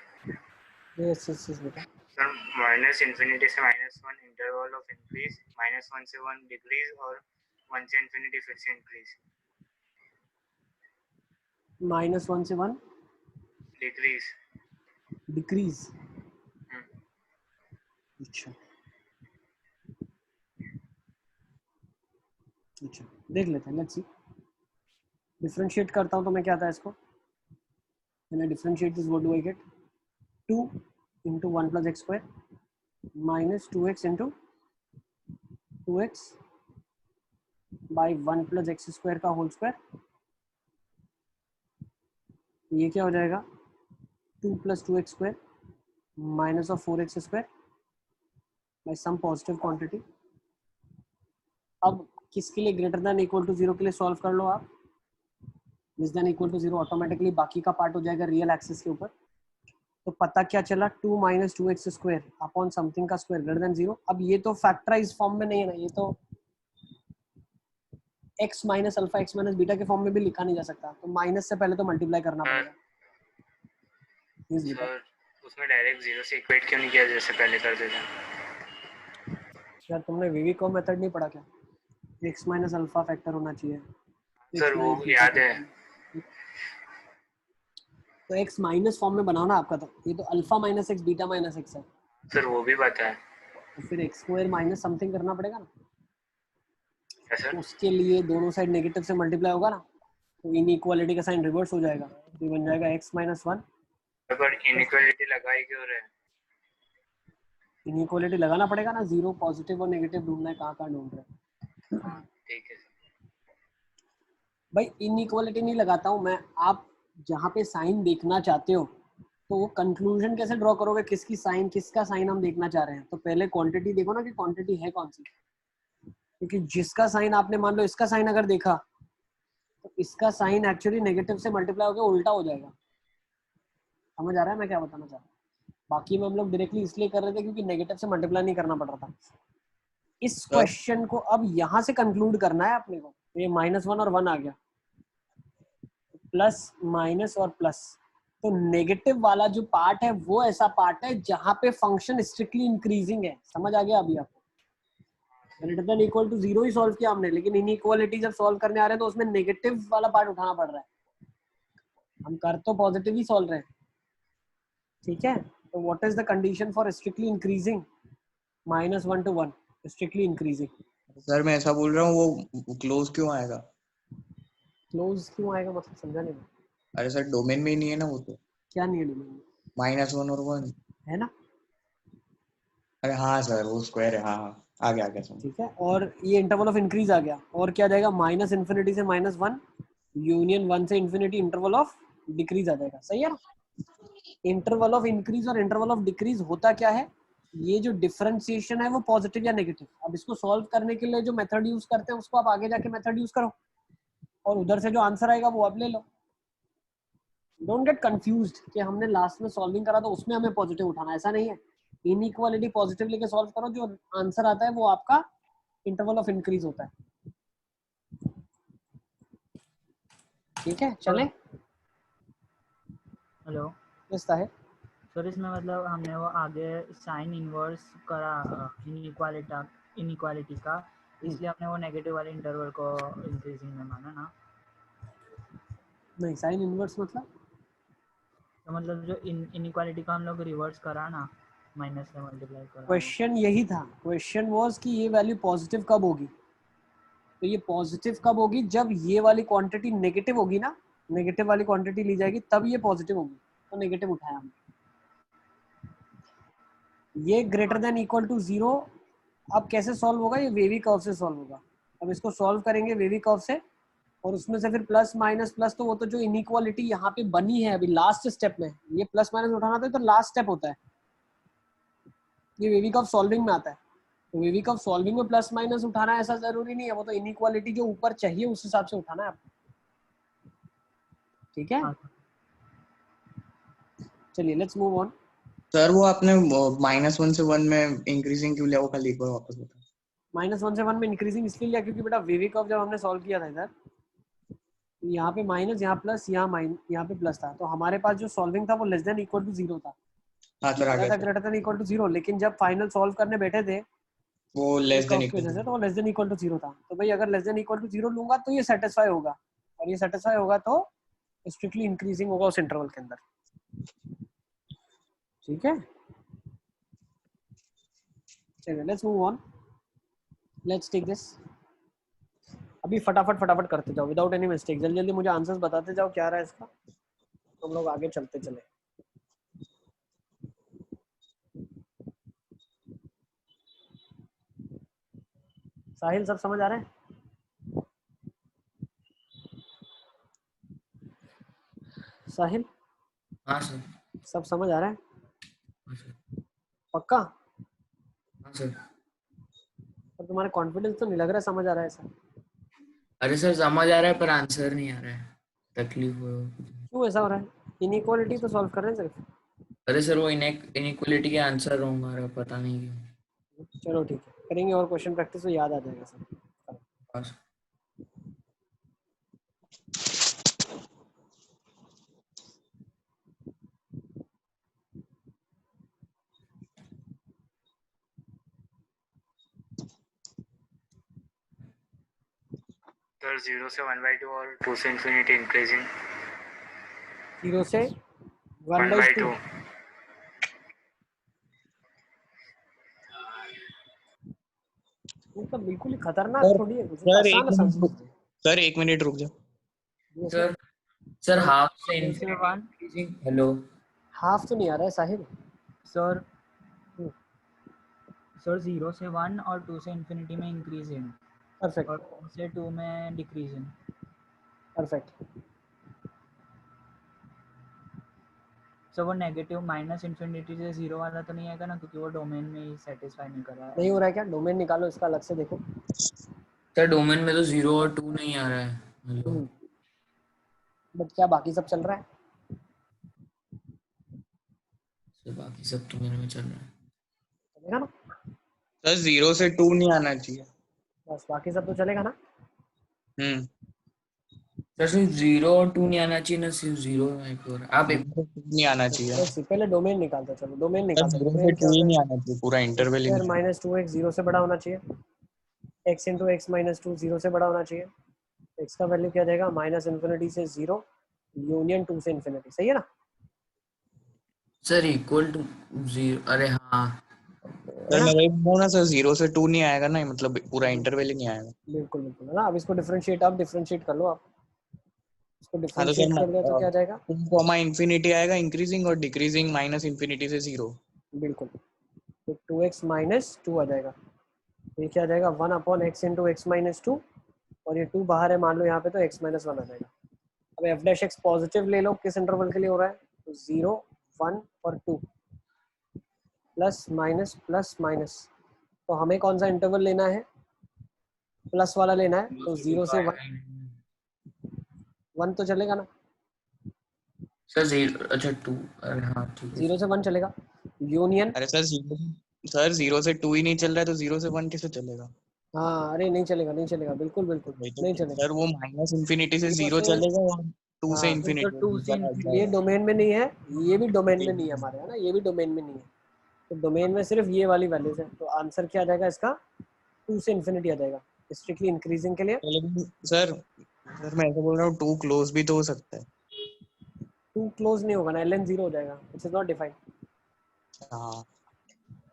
Yes, बेटा। सर -∞ से -1 इंटरवल ऑफ इंक्रीज, -1 से 1 डिक्रीज और 1 से ∞ फिर से इंक्रीज। -1 से 1 डिक्रीज। डिक्रीज। अच्छा अच्छा, देख लेते हैं, लेट्स सी। डिफरेंशिएट करता हूँ तो मैं क्या आता है इसको, when I differentiate this, what do I get? 2 into 1 plus x square minus 2x into 2x by 1 plus x square का होल स्क्वायर। ये क्या हो जाएगा, 2 plus 2x square minus of 4x square by some positive quantity। अब किसके लिए greater than equal to 0 के लिए सॉल्व कर लो आप, less than equal to 0 automatically बाकी का पार्ट हो जाएगा रियल एक्सिस के ऊपर। तो पता क्या चला, 2 minus 2x square upon something का स्क्वायर ग्रेटर देन 0। अब ये तो फैक्टराइज फॉर्म में नहीं है ना, ये तो x minus alpha x minus beta के फॉर्म में भी लिखा नहीं जा सकता, तो माइनस से पहले तो मल्टीप्लाई करना पड़ेगा। सर उसमें डायरेक्ट 0 से इक्वेट क्यों नहीं किया जैसे पहले कर देते? यार तुमने विविको मेथड नहीं पढ़ा क्या, x माइनस अल्फा फैक्टर होना चाहिए। सर वो याद है। तो x माइनस फॉर्म में बनाओ ना आपका, तो ये तो alpha minus x beta minus x है। सर वो भी पता है। तो फिर x स्क्वायर माइनस समथिंग करना पड़ेगा ना। सर उसके लिए दोनों साइड नेगेटिव से मल्टीप्लाई होगा ना, तो इनइक्वालिटी का साइन रिवर्स हो जाएगा, तो बन जाएगा x माइनस 1। पर इनइक्वालिटी लगाई क्यों रहे? इनइक्वालिटी लगाना पड़ेगा ना, जीरो पॉजिटिव और नेगेटिव ढूंढना है, कहाँ ढूंढ रहे हैं ठीक है भाई। इनइक्वालिटी नहीं लगाता हूँ मैं, आप जहाँ पे साइन देखना चाहते हो तो वो कंक्लूजन कैसे ड्रॉ करोगे, किसकी साइन, किसका साइन हम देखना चाह रहे हैं? तो पहले क्वांटिटी देखो ना कि क्वांटिटी है कौन सी, क्योंकि जिसका साइन आपने मान लो इसका साइन अगर देखा तो इसका साइन एक्चुअली नेगेटिव से मल्टीप्लाई होकर उल्टा हो जाएगा। समझ आ रहा है मैं क्या बताना चाह रहा हूँ? बाकी में हम लोग डायरेक्टली इसलिए कर रहे थे क्योंकि नेगेटिव से मल्टीप्लाई नहीं करना पड़ रहा था। इस क्वेश्चन को अब यहाँ से कंक्लूड करना है अपने को। ये -1 और 1 आ गया, प्लस माइनस और प्लस, तो नेगेटिव वाला जो पार्ट है वो ऐसा पार्ट है जहां पे फंक्शन स्ट्रिक्टली इंक्रीजिंग है। समझ आ गया अभी आपको? ग्रेटर देन इक्वल टू 0 ही सॉल्व किया हमने, लेकिन इनइक्वालिटी जब सॉल्व करने आ रहे हैं तो उसमें नेगेटिव वाला पार्ट उठाना पड़ रहा है। हम कर तो पॉजिटिव ही सॉल्व रहे हैं, ठीक है? तो what is the condition for strictly increasing? -1 to 1 strictly increasing. Sir मैं ऐसा बोल रहा हूँ वो क्लोज क्यों आएगा? क्लोज क्यों आएगा मतलब समझा नहीं मैं। अरे सर डोमेन में ही नहीं है ना वो, तो क्या नहीं है डोमेन? -1 और 1 है ना? अरे हाँ सर वो स्क्वायर है, हाँ हाँ आ गया समझ। ठीक है, और ये इंटरवल ऑफ इंक्रीज आ गया, और क्या जाएगा? -∞ से -1 यूनियन 1 से इंफिनिटी इंटरवल ऑफ डिक्रीज आ जाएगा। सही है ना? इंटरवल ऑफ इंक्रीज और इंटरवल ऑफ डिक्रीज होता क्या है? ये जो डिफरेंशिएशन है वो पॉजिटिव या नेगेटिव। अब इसको सॉल्व करने के लिए जो मेथड यूज करते हैं उसको आप आगे जाके मेथड यूज करो, और उधर से जो आंसर आएगा वो आप ले लो। डोंट गेट कंफ्यूज्ड कि हमने लास्ट में सॉल्विंग करा तो उसमें हमें पॉजिटिव उठाना, ऐसा नहीं है। इनइक्वालिटी पॉजिटिव लेके सॉल्व करो, जो आंसर आता है वो आपका इंटरवल ऑफ इंक्रीज होता है। ठीक है, चले? हेलो ऐसा है सर, इसमें मतलब हमने वो आगे साइन इनवर्स करा इनइक्वालिटी का, इसलिए हमने वो नेगेटिव वाले इंटरवल को इंक्रीजिंग में माना ना। नहीं, साइन इनवर्स मतलब तो मतलब जो इनइक्वालिटी का हम लोग रिवर्स करा ना, माइनस से मल्टीप्लाई करा। क्वेश्चन यही था। क्वेश्चन वाज कि ये वैल्यू पॉजिटिव कब होगी? तो ये पॉजिटिव कब होगी? जब ये वाली क्वांटिटी नेगेटिव होगी ना, नेगेटिव वाली क्वांटिटी ली जाएगी तब ये पॉजिटिव होगी। तो नेगेटिव उठाया हमने। ये ग्रेटर देन इक्वल टू 0 अब कैसे सॉल्व होगा? ये वेवी कर्व से सॉल्व होगा। अब इसको सॉल्व करेंगे वेवी कर्व से, और उसमें से फिर प्लस माइनस प्लस, तो वो तो जो इनइक्वालिटी यहाँ पे बनी है अभी लास्ट स्टेप में, ये प्लस माइनस उठाना था तो लास्ट स्टेप होता है, ये वेवी कर्व सॉल्विंग में आता है। तो वेवी कर्व सॉल्विंग में प्लस माइनस उठाना ऐसा जरूरी नहीं है, वो तो इनइक्वालिटी जो ऊपर चाहिए उस हिसाब से उठाना है आपको। ठीक है, चलिए लेट्स मूव ऑन। सर वो आपने -1 से 1 में इंक्रीजिंग क्यों लिया, वो कल एक बार वापस बता। -1 से 1 में इंक्रीजिंग इसलिए लिया क्योंकि बेटा वेवी कर्व जब हमने सॉल्व किया था इधर, यहाँ पे माइनस, यहाँ प्लस, यहाँ माइनस, यहाँ पे प्लस था, तो हमारे पास जो सॉल्विंग था वो लेस देन इक्वल टू 0 था। हाँ सर आ गया था sir, greater than equal to 0, लेकिन जब फाइनल सॉल्व करने बैठे थे वो लेस देन कर्व की वजह से, तो वो लेस देन इक्वल टू 0 था। तो भाई अगर लेस देन इक्वल टू 0 लूंगा तो ये सेटिस्फाई होगा, और ये सेटिस्फाई होगा तो स्ट्रिक्टली इंक्रीजिंग होगा उस इंटरवल के अंदर। ठीक है, चलिए let's move on, let's take this. अभी फटाफट करते जाओ विदाउट एनी मिस्टेक, जल्दी जल्दी मुझे आंसर्स बताते जाओ क्या रहा है इसका, तो हम लोग आगे चलते चले। साहिल सब समझ आ रहे हैं? साहिल हाँ सर। सब समझ आ रहा है? हाँ सर। पक्का? हाँ सर। पर तुम्हारे कॉन्फिडेंस तो नहीं लग रहा है समझ आ रहा है ऐसा। अरे सर समझ आ रहा है पर आंसर नहीं आ रहा है, तकलीफ हो। क्यों ऐसा हो रहा है? इनइक्वालिटी तो सॉल्व कर रहे हैं सिर्फ। अरे सर वो इनइक्वालिटी के आंसर रॉन्ग आ रहा है, पता नहीं क्यों। चलो ठीक है, करेंगे और क्वेश्चन प्रैक्टिस तो याद आ जाएगा सब। बस। सर 0 से 1/2 और 2 से इंफिनिटी इंक्रीजिंग। 0 से 1/2 मतलब बिल्कुल ही खतरनाक थोड़ी है, कुछ सर आसान आसान चीजें। सर 1 मिनट रुक जाओ। सर सर हाफ से जैसे इंफिनिटी 1 इंक्रीजिंग। हेलो हाफ तो नहीं आ रहा है साहिल। सर सर 0 से 1 और 2 से इंफिनिटी में इंक्रीजिंग परफेक्ट और 1 से 2 में डिक्रीजिंग। परफेक्ट। सर वो नेगेटिव माइनस इंफिनिटी से 0 वाला तो नहीं आएगा ना, क्योंकि वो डोमेन में ही सेटिस्फाई नहीं कर रहा है। नहीं हो रहा है क्या? डोमेन निकालो इसका अलग से देखो। सर डोमेन में तो 0 और 2 नहीं आ रहा है। हेलो बट क्या बाकी सब चल रहा है? सर बाकी सब तो मेरे में चल रहा है। चलेगा ना? सर 0 से 2 नहीं आना चाहिए। बस बाकी सब तो चलेगा ना? सर सिर्फ 0 और 2 नहीं आना चाहिए ना, सिर्फ 0 एक और आप एक 0 से 2 नहीं आना चाहिए। तो पहले डोमेन निकालते हैं, चलो डोमेन सर निकालते हैं। 0 से डोमेन 2 क्या ही होता नहीं है? आना चाहिए, पूरा इंटरवल ही स्क्वायर नहीं। माइनस 2x 0 से बड़ा होना चाहिए, x इंटू एक्स माइनस 2 0 से बड़ा होना चाहिए। x का वैल्यू क्या जाएगा? माइनस इन्फिनिटी से 0 यूनियन 2 से इन्फिनिटी। सही है ना? Sir equal to 0। अरे हाँ है सर ना? मैं वही बोल रहा हूँ ना सर, 0 से 2 नहीं आएगा ना, मतलब पूरा इंटरवल ही नहीं आएगा। बिल्कुल बिल्कुल, है ना? अब इसको डिफरेंशिएट, आप डिफरेंशिएट कर लो। आप इसको हाँ तो डिफरेंशिएट कर दिया तो क्या आ जाएगा? 2 कॉमा इंफिनिटी आएगा, इंक्रीजिंग और डिक्रीजिंग माइनस इंफिनिटी से 0। बिल्कुल, तो 2x माइनस 2 आ जाएगा। तो ये क्या आ जाएगा? 1 upon x into x minus 2, और ये 2 बाहर है मान लो यहाँ पे, तो x माइनस 1 आ जाएगा। अब एफ डैश एक्स पॉजिटिव ले लो, किस इंटरवल के लिए हो रहा है? तो 0 1 और 2, प्लस माइनस। तो हमें कौन सा इंटरवल लेना है? प्लस वाला लेना है। तो 0 से 1 तो चलेगा ना? सर 0 अच्छा 2। अरे हाँ ठीक है 0 से 1 चलेगा, यूनियन। अरे सर 0 से 2 ही नहीं चल रहा है, तो 0 से 1 कैसे चलेगा? हाँ, अरे नहीं चलेगा, नहीं चलेगा, बिल्कुल बिल्कुल वही तो नहीं चलेगा। सर, वो माइनस इंफिनिटी से 0 0 से, चलेगा और 2 से हाँ, तो इंफिनिटी 2 से ये इंफिनिटी। डोमेन में नहीं है, ये भी डोमेन में नहीं है हमारे, है ना? ये भी डोमेन में नहीं है। तो डोमेन में सिर्फ ये वाली वैल्यूज है, तो आंसर क्या आ जाएगा इसका? 2 से इन्फिनिटी आ जाएगा, स्ट्रिक्टली इंक्रीजिंग के लिए। लेकिन सर मैं ऐसा बोल रहा हूँ, 2 क्लोज भी तो हो सकता है। 2 क्लोज नहीं होगा ना, ln 0 हो जाएगा, इट इज नॉट डिफाइंड। हाँ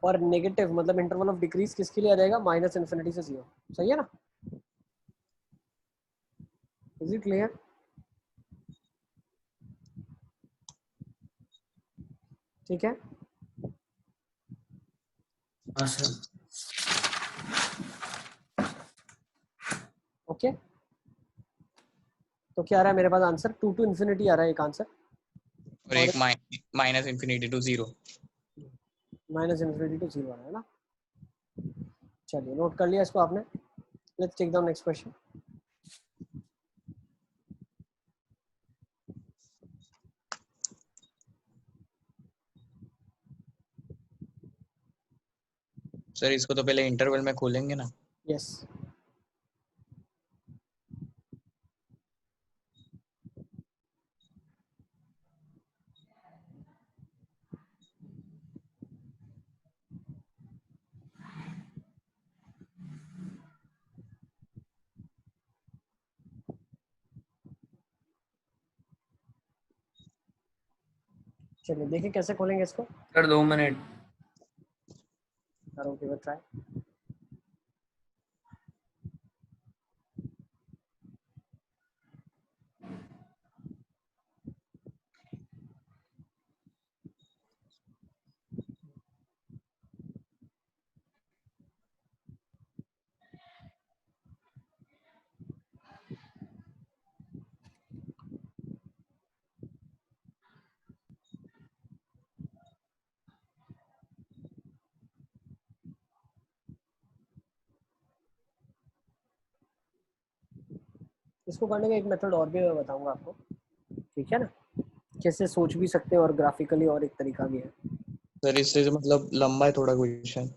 और नेगेटिव मतलब इंटरवल ऑफ डिक्रीज किसके लिए आ जाएगा? माइनस इन्फिनिटी से 0। सही है ना? Is it clear? ठीक है, हाँ सर। ओके। तो क्या आ रहा है मेरे पास आंसर? 2 टू इन्फिनिटी आ रहा है एक आंसर, और और एक minus infinity to 0। Minus infinity to 0 आ रहा है ना? चलिए, नोट कर लिया इसको आपने। Let's take down next question. Sir इसको तो पहले इंटरवल में खोलेंगे ना। यस, चलिए देखिए कैसे खोलेंगे इसको। Sir 2 minute. करो, गिव अ ट्राई। इसको करने का एक मेथड और भी मैं बताऊंगा आपको, ठीक है ना? कैसे सोच भी सकते हैं, और ग्राफिकली और एक तरीका भी है। सर इससे जो मतलब लंबा है थोड़ा क्वेश्चन।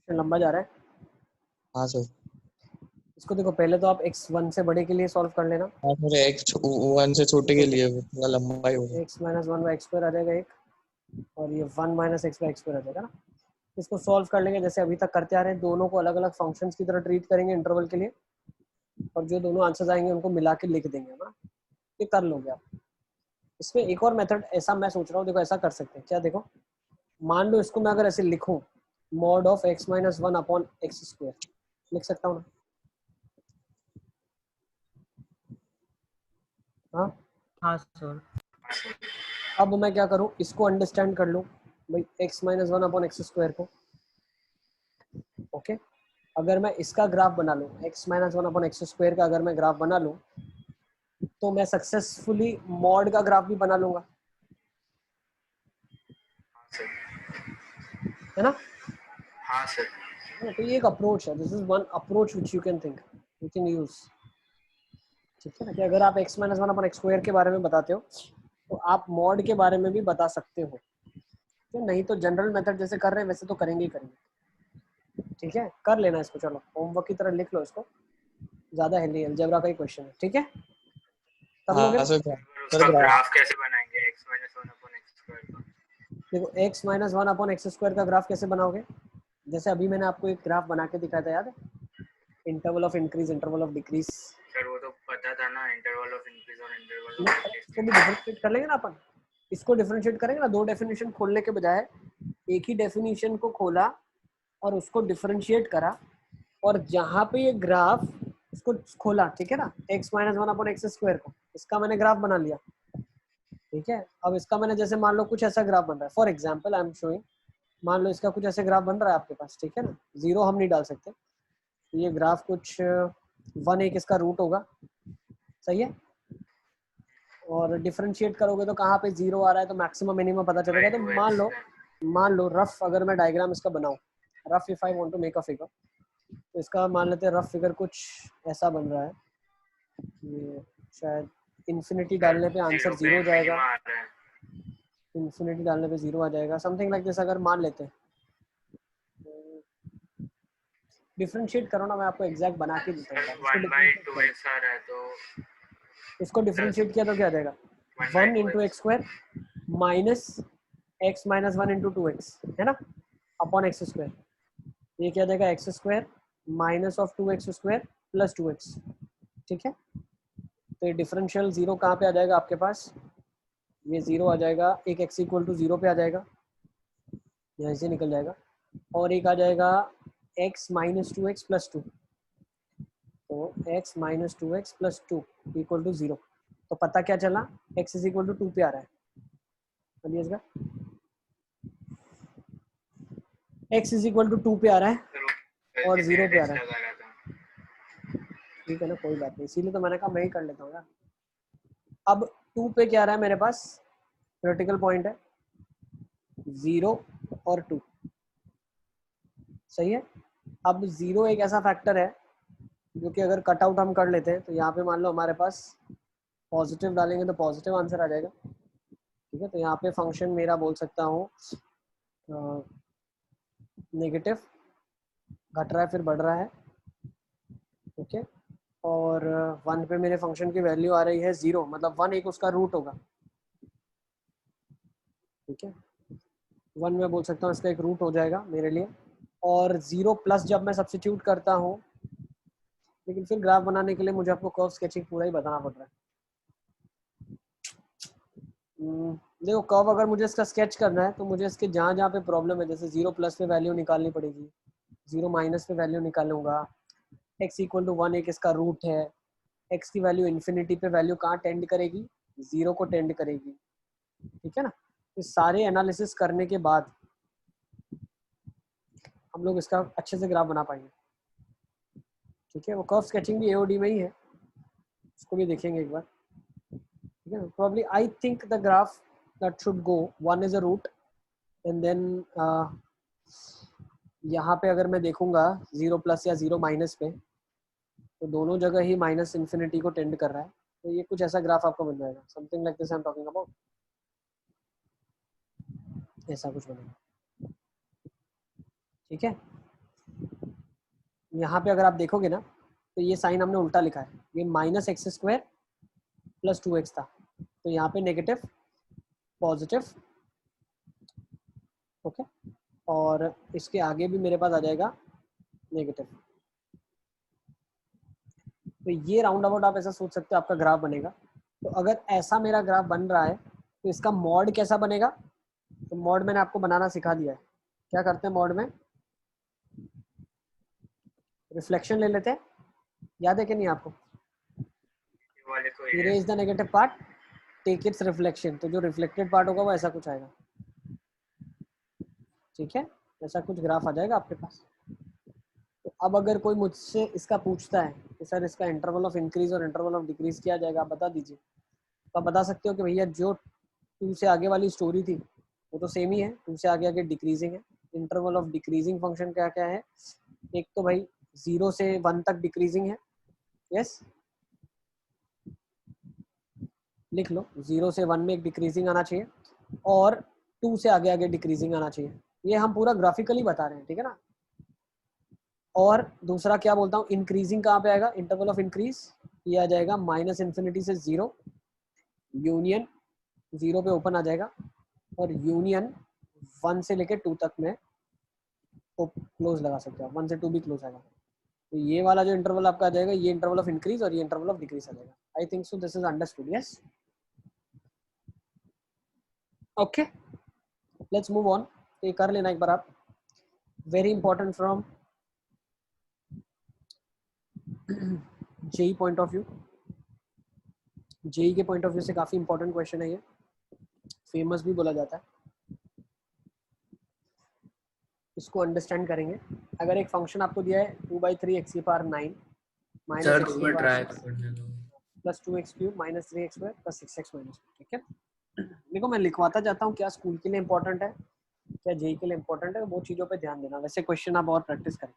लंबा जा रहा है। हाँ सर। इसको देखो, पहले तो आप x1 से बड़े के लिए सॉल्व कर लेना। हाँ सर, x 1 से छोटे के लिए थोड़ा लंबा ही होगा। x minus 1 by X square आ जाएगा एक, और ये 1 minus X by X square आ जाएगा ना। इसको सॉल्व कर लेंगे जैसे अभी तक करते आ रहे हैं, दोनों को अलग अलग फंक्शंस की तरह ट्रीट करेंगे इंटरवल के लिए, और जो दोनों आंसर्स आएंगे उनको मिला के लिख देंगे ना। ये कर लोगे आप। इसमें एक और मेथड ऐसा मैं सोच रहा हूँ, देखो ऐसा कर सकते हैं क्या? देखो, मान लो इसको मैं अगर ऐसे लिखूं, mod of x minus 1 upon x square, लिख सकता हूँ ना? हाँ। हाँ सर। अब मैं क्या करूँ, इसको अंडरस्टैंड कर लूँ, भाई x minus one upon x square को। ओके, अगर मैं इसका ग्राफ बना लूँ, x minus one upon x square का अगर मैं ग्राफ बना लूँ तो मैं सक्सेसफुली मॉड का ग्राफ भी बना लूंगा, सर। है ना। हाँ सर। तो ये एक अप्रोच है, this is one approach which you can think, you can use. ठीक है ना, कि अगर आप x minus one upon x square के बारे में बताते हो तो आप मॉड के बारे में भी बता सकते हो। तो नहीं तो जनरल मेथड जैसे कर रहे हैं वैसे तो करेंगे ही करेंगे। ठीक है, कर लेना इसको, चलो होमवर्क की तरह लिख लो इसको, ज़्यादा हेल्दी अलजेब्रा का ही क्वेश्चन है। ठीक है, कर लोगे ना? हाँ सर। उसका ग्राफ कैसे बनाएंगे x minus one upon x square का? देखो x minus one upon x square का ग्राफ कैसे बनाओगे, जैसे अभी मैंने आपको एक ग्राफ बना के दिखाया था, याद है, interval of increase interval of decrease. Sir वो तो पता था ना, इंटरवल ऑफ इंक्रीज और इंटरवल ऑफ इसको भी डिफरेंशिएट कर लेंगे ना अपन, इसको डिफरेंशिएट करेंगे ना, दो डेफिनेशन खोलने के बजाय एक ही डेफिनेशन को खोला और उसको डिफरेंशिएट करा, और जहाँ पे ये ग्राफ इसको खोला, ठीक है ना, x minus one upon x square को, इसका मैंने ग्राफ बना लिया। ठीक है, अब इसका मैंने जैसे मान लो कुछ ऐसा ग्राफ बन रहा है, for example I am showing, मान लो इसका कुछ ऐसे ग्राफ बन रहा है आपके पास, ठीक है ना, जीरो हम नहीं डाल सकते, ये ग्राफ कुछ 1 एक इसका रूट होगा, सही है, और डिफरेंशिएट करोगे तो कहाँ पे जीरो आ रहा है तो मैक्सिमम मिनिमम पता चलेगा। तो मान लो रफ अगर मैं डायग्राम इसका बनाऊं, rough if I want to make a figure, तो इसका मान लेते हैं रफ फिगर कुछ ऐसा बन रहा है, ये शायद इन्फिनिटी डालने पे आंसर जीरो हो जाएगा, इन्फिनिटी डालने पे जीरो आ जाएगा, समथिंग लाइक दिस अगर मान लेते हैं। डिफरेंशिएट करो ना, मैं आपको एग्जैक्ट बना के देता हूँ। 1/2x आ रहा है तो इसको डिफरेंशिएट किया तो क्या आ जाएगा, 1 into x square minus x minus one into two x, है ना, अपॉन एक्स स्क्वायर। ये क्या देगा, x square minus of two x square plus two x. ठीक है, तो ये डिफरेंशियल जीरो कहाँ पे आ जाएगा आपके पास, ये जीरो आ जाएगा, एक एक्स इक्वल टू जीरो पे आ जाएगा, यहाँ से निकल जाएगा, और एक आ जाएगा x minus two x plus two, तो x minus two x plus two equal to zero. तो पता क्या चला, x is equal to two पे आ रहा है, समझिएगा, x is equal to two पे आ रहा है और जीरो पे आ रहा है। ठीक है ना, कोई बात नहीं, इसीलिए तो मैंने कहा मैं ही कर लेता हूँ यार। अब टू पे क्या आ रहा है मेरे पास, क्रिटिकल पॉइंट है जीरो और टू, सही है। अब जीरो एक ऐसा फैक्टर है जो कि अगर कट आउट हम कर लेते हैं तो यहाँ पे मान लो हमारे पास पॉजिटिव डालेंगे तो पॉजिटिव आंसर आ जाएगा। ठीक है, तो यहाँ पे फंक्शन मेरा बोल सकता हूँ नेगेटिव, घट रहा है फिर बढ़ रहा है। ओके, और वन पे मेरे फंक्शन की वैल्यू आ रही है जीरो, मतलब वन एक उसका रूट होगा। ठीक है, वन में बोल सकता हूँ इसका एक रूट हो जाएगा मेरे लिए, और जीरो प्लस जब मैं सब्स्टिट्यूट करता हूँ, लेकिन फिर ग्राफ बनाने के लिए मुझे आपको कर्व स्केचिंग पूरा ही बताना पड़ रहा है। देखो कर्व अगर मुझे इसका स्केच करना है तो मुझे इसके जहाँ जहाँ पे प्रॉब्लम है, जैसे जीरो प्लस पे वैल्यू निकालनी पड़ेगी, जीरो माइनस पे वैल्यू निकालूंगा, एक्स इक्वल टू वन एक इसका रूट है, एक्स की वैल्यू इन्फिनिटी पे वैल्यू कहाँ टेंड करेगी, जीरो को टेंड करेगी। ठीक है ना, इस सारे एनालिसिस करने के बाद हम लोग इसका अच्छे से ग्राफ बना पाएंगे। ठीक है, वो कर्व स्केचिंग भी एओडी में ही है, उसको भी देखेंगे एक बार। ठीक है, probably I think the graph that should go, one is a root and then यहाँ पे अगर मैं देखूंगा जीरो प्लस या जीरो माइनस पे, तो दोनों जगह ही माइनस इन्फिनिटी को टेंड कर रहा है, तो ये कुछ ऐसा ग्राफ आपको बन जाएगा, something like this I am talking about, ऐसा कुछ बनेगा। ठीक है, यहाँ पे अगर आप देखोगे ना तो ये साइन हमने उल्टा लिखा है, ये minus x square plus two x था, तो यहाँ पे नेगेटिव पॉजिटिव। ओके, और इसके आगे भी मेरे पास आ जाएगा नेगेटिव। तो ये राउंड अबाउट आप ऐसा सोच सकते हो आपका ग्राफ बनेगा। तो अगर ऐसा मेरा ग्राफ बन रहा है तो इसका मॉड कैसा बनेगा, तो मॉड मैंने आपको बनाना सिखा दिया है। क्या करते हैं मॉड में, रिफ्लेक्शन ले लेते हैं, याद है कि नहीं आपको, erase the negative part take its reflection, तो जो रिफ्लेक्टेड पार्ट होगा वो ऐसा कुछ आएगा। ठीक है, ऐसा कुछ ग्राफ आ जाएगा आपके पास। तो अब अगर कोई मुझसे इसका पूछता है कि सर इसका इंटरवल ऑफ इंक्रीज और इंटरवल ऑफ डिक्रीज किया जाएगा, आप बता दीजिए, तो आप बता सकते हो कि भैया जो 2 से आगे वाली स्टोरी थी वो तो सेम ही है, 2 से आगे आगे डिक्रीजिंग है। इंटरवल ऑफ डिक्रीजिंग फंक्शन क्या क्या है, एक तो भाई 0 से 1 तक डिक्रीजिंग है, यस लिख लो, 0 से 1 में एक डिक्रीजिंग आना चाहिए और 2 से आगे आगे डिक्रीजिंग आना चाहिए। ये हम पूरा ग्राफिकली बता रहे हैं, ठीक है ना। और दूसरा क्या बोलता हूँ, इंक्रीजिंग कहाँ पे आएगा, इंटरवल ऑफ इंक्रीज ये आ जाएगा -∞ से 0, यूनियन 0 पे ओपन आ जाएगा और यूनियन 1 से लेके 2 तक में क्लोज लगा सकते हो, 1 से 2 भी क्लोज आएगा। तो ये वाला जो इंटरवल आपका आ जाएगा, ये इंटरवल ऑफ इंक्रीज और ये इंटरवल ऑफ डिक्रीज आ जाएगा। I think so this is understood, yes okay let's move on. ये कर लेना एक बार आप, very important from JEE point of view, JEE के पॉइंट ऑफ व्यू से काफी इंपॉर्टेंट क्वेश्चन है ये, फेमस भी बोला जाता है। इसको अंडरस्टैंड करेंगे। अगर एक फंक्शन आपको दिया है 2/3 x की पावर 9 माइनस सर x की मैं ट्राई तो पावर करने दो। Plus 2x³ minus 3x² plus 6x minus, ठीक है। देखो मैं लिखवाता जाता हूँ, क्या स्कूल के लिए इंपॉर्टेंट है क्या जेई के लिए इंपॉर्टेंट है, वो चीज़ों पे ध्यान देना। वैसे क्वेश्चन आप और प्रैक्टिस करें।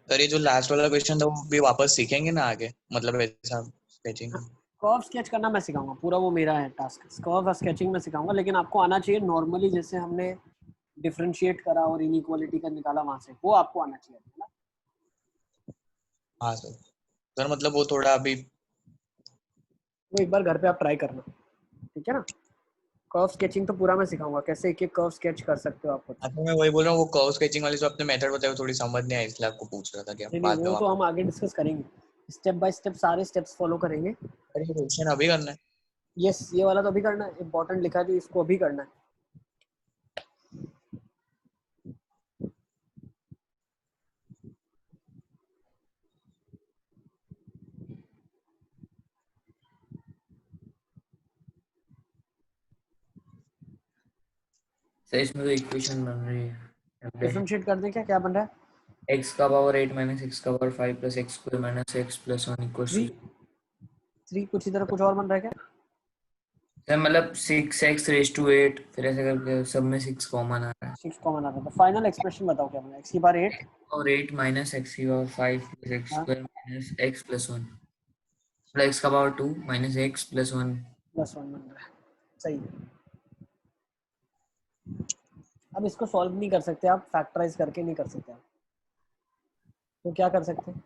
सर ये जो लास्ट वाला क्वेश्चन था वो भी वापस सीखेंगे ना आगे, मतलब ऐसा स्केचिंग? कर्व स्केच करना मैं सिखाऊंगा, पूरा वो मेरा है टास्क, कर्व स्केचिंग में सिखाऊंगा, लेकिन आपको आना चाहिए नॉर्मली, जैसे हमने डिफरेंशिएट करा और इनइक्वालिटी का निकाला वहां से, वो आपको आना चाहिए ना। हाँ सर, सर मतलब वो थोड़ा अभी वो एक बार घर पे आप ट्राई करना, ठीक है ना। कर्व स्केचिंग तो पूरा मैं सिखाऊंगा, कैसे एक एक कर्व स्केच कर सकते हो आप। आपको, मैं वही बोल रहा हूँ, वो कर्व स्केचिंग वाली जो आपने मेथड बताया वो थोड़ी समझ नहीं आई, इसलिए आपको पूछ रहा था कि नहीं बाद में वो तो वापस। हम आगे डिस्कस करेंगे, स्टेप बाय स्टेप सारे स्टेप्स फॉलो करेंगे। सर ये क्वेश्चन अभी करना है? यस ये वाला तो अभी करना है, इंपॉर्टेंट लिखा है जो इसको अभी करना है। सर इसमें तो इक्वेशन बन रही है, डिफरेंशिएट कर दें क्या, क्या बन रहा है, x का पावर 8 माइनस x का power 5 plus x square minus x plus 1 equals to 3 कुछ इधर कुछ और बन रहा है क्या। सर मतलब 6x रेज टू 8, फिर ऐसे करके सब में 6 कॉमन आ रहा है 6 कॉमन आ रहा है, तो फाइनल एक्सप्रेशन बताओ क्या बना, x की पावर 8 और 8 माइनस x की पावर 5 प्लस x हाँ square minus x plus 1 plus x का power 2 minus x plus 1। Plus 1 बन रहा है, सही है। अब इसको सॉल्व नहीं कर सकते आप, फैक्टराइज करके नहीं कर सकते आप, तो क्या कर सकते हैं,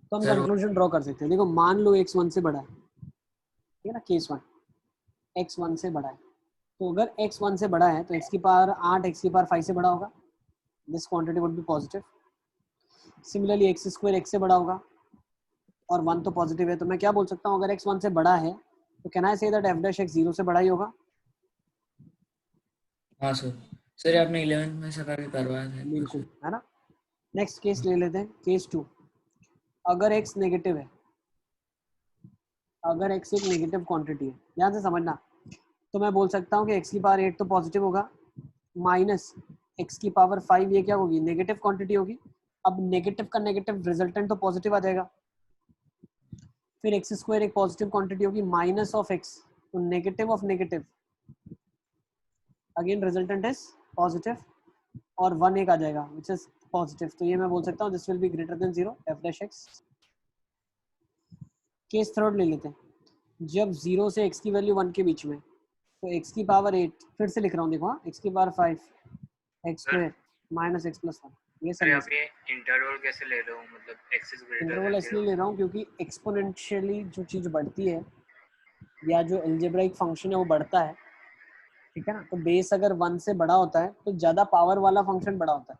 तो हम सर कंक्लूजन ड्रॉ कर सकते हैं। देखो मान लो x 1 से बड़ा है, ठीक है ना, केस 1 x 1 से बड़ा है, तो अगर x 1 से बड़ा है तो x की पावर 8 x की पावर 5 से बड़ा होगा, this quantity would be positive. Similarly x square x से बड़ा होगा और 1 तो पॉजिटिव है, तो मैं क्या बोल सकता हूँ, अगर x 1 से बड़ा है तो can I say that f dash x 0 से बड़ा ही होगा। हाँ सर ये आपने 11th में ऐसा करके करवाया था बिल्कुल है ना। नेक्स्ट केस ले लेते हैं, केस 2। अगर x नेगेटिव है, अगर x एक नेगेटिव क्वांटिटी है, ध्यान से समझना, तो मैं बोल सकता हूँ कि x की पावर 8 तो पॉजिटिव होगा, माइनस x की पावर 5 ये क्या होगी, नेगेटिव क्वांटिटी होगी। अब नेगेटिव का नेगेटिव रिजल्टेंट तो पॉजिटिव आ जाएगा, फिर एक्स स्क्वायर एक पॉजिटिव क्वांटिटी होगी, माइनस ऑफ एक्स, तो negative of negative, again resultant is positive, और 1 एक आ जाएगा विच इज पॉजिटिव, तो ये मैं बोल सकता हूँ this will be greater than 0 f dash x। Case third ले लेते हैं, जब 0 से x की वैल्यू 1 के बीच में, तो x की पावर 8, फिर से लिख रहा हूँ देखो, हाँ x की power 5 x square minus x plus 1, ये सर सब आप ये इंटरवल कैसे ले रहे हो, मतलब x is greater interval than इसलिए 0? ले रहा हूँ क्योंकि एक्सपोनेंशियली जो चीज़ बढ़ती है या जो एल्जेब्राइक फंक्शन है वो बढ़ता है, ठीक है ना। तो बेस अगर 1 से बड़ा होता है तो ज़्यादा पावर वाला फंक्शन बड़ा होता है,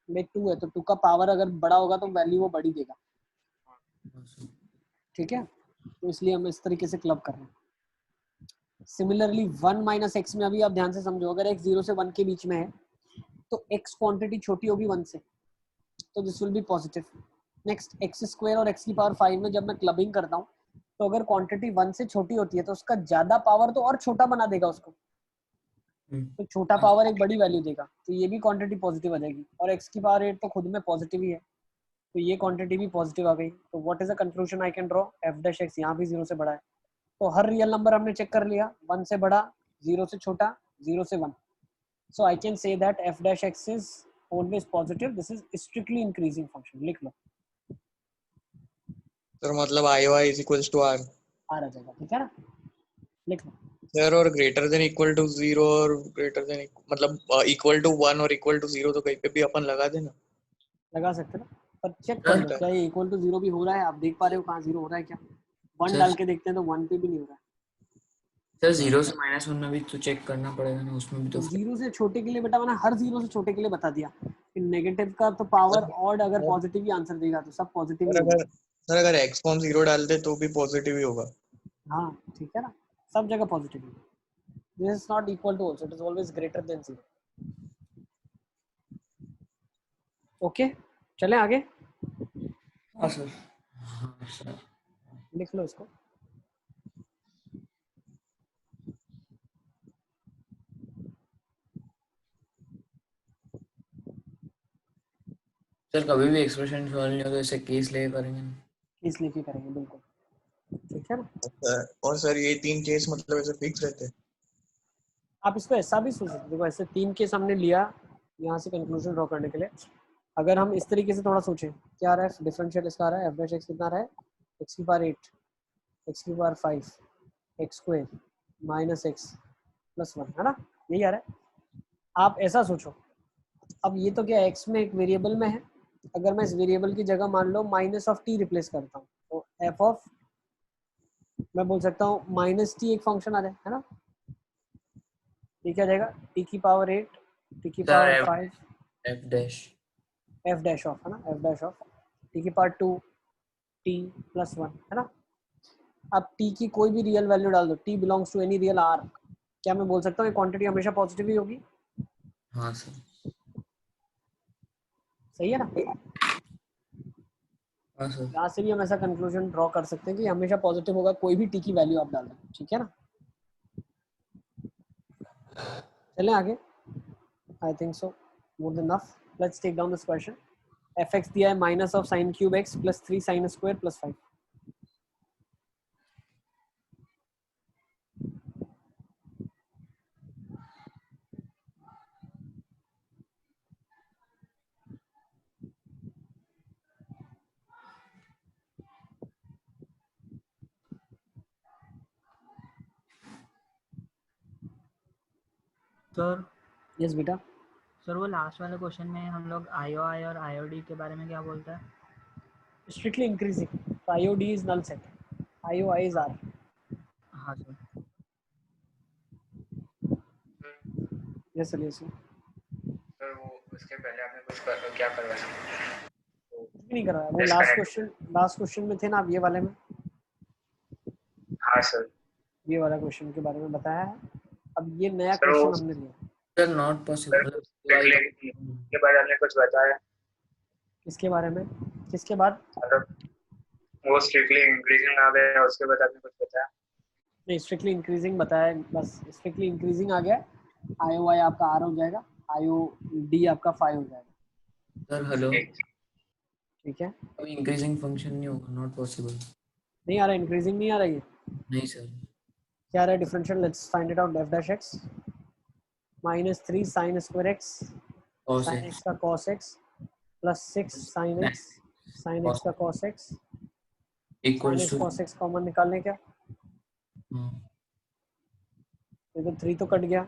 भाई 2 है तो 2 का पावर अगर बड़ा होगा तो वैल्यू वो बढ़ी देगा, ठीक है। तो इसलिए हम इस तरीके से क्लब कर रहे हैं। सिमिलरली 1 माइनस एक्स में अभी आप ध्यान से समझो, अगर x 0 से 1 के बीच में है तो x क्वांटिटी छोटी होगी 1 से, तो this will be positive. Next x square और एक्स की पावर 5 में जब मैं क्लबिंग करता हूँ तो अगर क्वांटिटी 1 से छोटी होती है तो उसका ज्यादा पावर तो और छोटा बना देगा उसको, तो छोटा पावर एक बड़ी वैल्यू देगा, तो ये भी क्वांटिटी पॉजिटिव आ जाएगी। और एक्स की पावर 8 तो खुद में पॉजिटिव ही है, तो ये क्वांटिटी भी पॉजिटिव आ गई। तो what is the conclusion I can draw, F dash x यहाँ भी 0 से बड़ा है। तो हर रियल नंबर हमने चेक कर लिया, 1 से बड़ा, 0 से छोटा, 0 से 1। So I can say that F dash X is always positive, this is strictly increasing function. लिख लो सर मतलब IOI is equals to R आ जाएगा, ठीक है ना, लिख लो। सर। और ग्रेटर देन इक्वल टू 0 और ग्रेटर देन मतलब इक्वल टू 1 और इक्वल टू 0 तो कहीं पे भी अपन लगा देना, लगा सकते ना, पर चेक कर लो क्या ये इक्वल टू 0 भी हो रहा है, आप देख पा रहे हो कहाँ 0 हो रहा है क्या। 1 डाल के देखते हैं तो 1 पे भी नहीं हो रहा है। सर 0 से -1 में भी तो चेक करना पड़ेगा ना, उसमें भी तो 0 से छोटे के लिए बेटा मैंने हर 0 से छोटे के लिए बता दिया कि नेगेटिव का तो पावर ऑड, अगर पॉजिटिव ही आंसर देगा तो सब पॉजिटिव ही होगा। सर अगर x को हम 0 डाल दे तो भी पॉजिटिव ही होगा। हाँ ठीक है ना, सब जगह पॉजिटिव है। This is not equal to also, it is always greater than 0। Okay चलें आगे। हाँ सर, हाँ सर। लिख लो इसको। सर कभी भी एक्सप्रेशन सॉल्व नहीं हो तो ऐसे केस ले करेंगे ना। केस लेके करेंगे बिल्कुल, ठीक है ना। और सर ये 3 केस मतलब ऐसे फिक्स रहते हैं? आप इसको ऐसा भी सोच सकते, देखो ऐसे 3 केस हमने लिया यहाँ से कंक्लूजन ड्रॉ करने के लिए। अगर हम इस तरीके से थोड़ा सोचें, क्या आ रहा है डिफरेंशियल इसका आ रहा है, एफ डैश एक्स कितना आ रहा है, एक्स की पावर 8, एक्स की power 5, x square minus x plus 1, है ना, यही आ रहा है। आप ऐसा सोचो, अब ये तो क्या एक्स में एक वेरिएबल में है, अगर मैं इस वेरिएबल की जगह मान लो माइनस ऑफ टी रिप्लेस करता हूँ तो एफ ऑफ, मैं बोल सकता हूँ माइनस टी एक फंक्शन आ जाए, है ना। ये क्या जाएगा, टी की पावर 8, टी की पावर 5, एफ डैश ऑफ, है ना, एफ डैश ऑफ टी की पावर 2 टी प्लस 1, है ना। अब टी की कोई भी रियल वैल्यू डाल दो, T belongs to any real R, क्या मैं बोल सकता हूँ ये क्वांटिटी हमेशा पॉजिटिव ही होगी। हाँ सर, सही है ना। हाँ सर। यहाँ से भी हम ऐसा कंक्लूजन ड्रॉ कर सकते हैं कि हमेशा पॉजिटिव होगा, कोई भी टी की वैल्यू आप डाल दो, ठीक है ना। चलें आगे, I think so more than enough. Let's take down this question. F X दिया है minus of sine cube x plus 3 sine square plus 5। Sir yes बेटा। सर वो लास्ट वाले क्वेश्चन में हम लोग IOI और IOD के बारे में क्या बोलता है? स्ट्रिक्टली इंक्रीजिंग, तो IOD is null set, IOI is R. हाँ सर। Yes sir, yes sir. Sir वो उसके पहले आपने कुछ क्या करवाया? कुछ नहीं करवाया, वो लास्ट क्वेश्चन में थे ना आप, ये वाले में। हाँ सर। ये वाला क्वेश्चन के बारे में बताया है, अब ये नया सर वो क्वेश्चन हमने लिया। Sir not possible. के बाद आपने कुछ बताया? किसके बारे में, किसके बाद? मतलब वो स्ट्रिक्टली इंक्रीजिंग आ गया, उसके बाद आपने कुछ बताया? नहीं, स्ट्रिक्टली इंक्रीजिंग बताया, बस स्ट्रिक्टली इंक्रीजिंग आ गया। IOI आपका R हो जाएगा, IOD आपका 5 हो जाएगा। सर हेलो, ठीक है, अभी इंक्रीजिंग फंक्शन नहीं होगा, नॉट पॉसिबल। नहीं आ रहा, इंक्रीजिंग नहीं आ रहा, ये नहीं सर। क्या आ रहा है differential, let's find it out. F dash X minus 3 sine square X, cos sine x X का cos X plus 6 sine X, sine X का cos X, sine equals X to cos X common निकालने क्या, देखो 3 तो cut गया,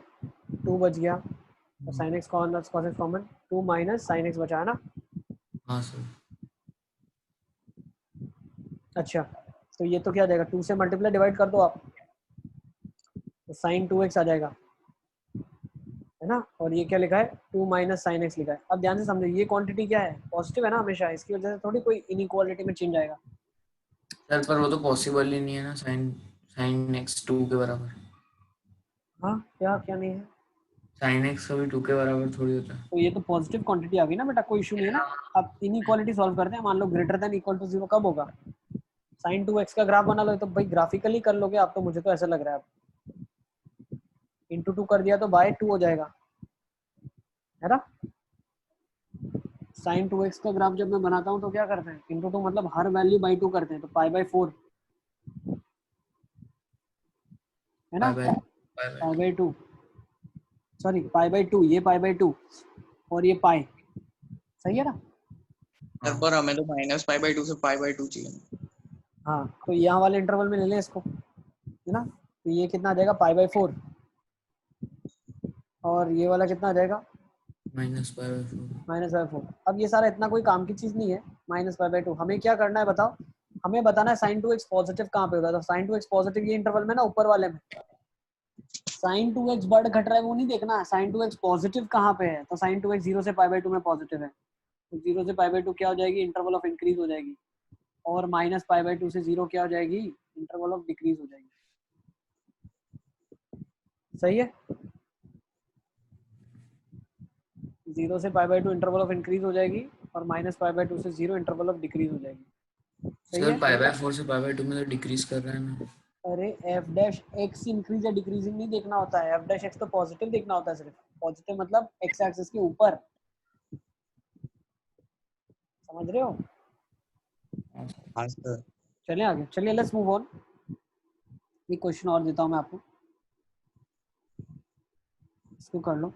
2 बच गया, और sine x common, cos X common, 2 minus sine x बचा है ना। हाँ सर। अच्छा, तो ये तो क्या आ जाएगा, 2 से मल्टीप्लाई डिवाइड कर दो आप, तो साइन 2x आ जाएगा, है ना। और ये क्या लिखा है, 2 माइनस साइन एक्स लिखा है। अब ध्यान से समझो, ये क्वांटिटी क्या है, पॉजिटिव है ना हमेशा, इसकी वजह से थोड़ी कोई इनइक्वालिटी में चेंज आएगा। सर पर वो तो पॉसिबल ही नहीं है ना, साइन साइन x 2 के बराबर। हाँ क्या क्या नहीं है, sin x कभी 2 के बराबर थोड़ी होता है। तो ये तो पॉजिटिव क्वांटिटी आ गई ना बेटा, कोई इशू नहीं है ना। अब इनइक्वालिटी सॉल्व करते हैं, मान लो ग्रेटर देन इक्वल टू 0 कब होगा? sin 2x का ग्राफ बना लो, तो भाई ग्राफिकली कर लोगे आप, तो मुझे तो ऐसा लग रहा है इंटू 2 कर दिया तो बाय 2 हो जाएगा, है ना। sin 2x का ग्राफ जब मैं बनाता हूँ तो क्या करते हैं, इंटू 2 मतलब हर वैल्यू बाई 2 करते हैं, तो पाई बाई 4 है ना, pi by 2, sorry pi by 2, ये पाई बाई 2 और ये पाई, सही है ना। सर पर हमें तो -π/2 से π/2 चाहिए। हाँ तो यहाँ वाले इंटरवल में ले लें इसको, है ना। तो ये कितना आ जाएगा पाई बाई 4, और ये वाला कितना आ जाएगा -π/4। अब ये सारा इतना कोई काम की चीज नहीं है, -π/2। हमें क्या करना है बताओ, हमें बताना है sin 2x पॉजिटिव कहाँ पे होता है। तो sin 2x पॉजिटिव ये इंटरवल में ना, ऊपर वाले में। sin 2x बढ़ घट रहा है वो नहीं देखना, sin 2x पॉजिटिव कहाँ पे है। तो sin 2x 0 से π/2 में पॉजिटिव है, तो 0 से π/2 क्या हो जाएगी, इंटरवल ऑफ इंक्रीज हो जाएगी, और -π/2 से 0 क्या हो जाएगी, इंटरवल ऑफ डिक्रीज हो जाएगी। सही है, 0 से π/2 इंटरवल ऑफ इंक्रीज हो जाएगी, और -π/2 से 0 इंटरवल ऑफ डिक्रीज हो जाएगी। सही सर है। π/4 से π/2 में तो डिक्रीज कर रहा है ना। अरे एफ डैश एक्स इंक्रीज या डिक्रीजिंग नहीं देखना होता है, एफ डैश एक्स तो पॉजिटिव देखना होता है सिर्फ। पॉजिटिव मतलब एक्स एक्सिस के ऊपर, समझ रहे हो। हाँ सर। चलिए आगे, चलिए लेट्स मूव ऑन। एक क्वेश्चन और देता हूँ मैं आपको, इसको कर लो।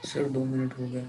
सर 2 मिनट हो गए।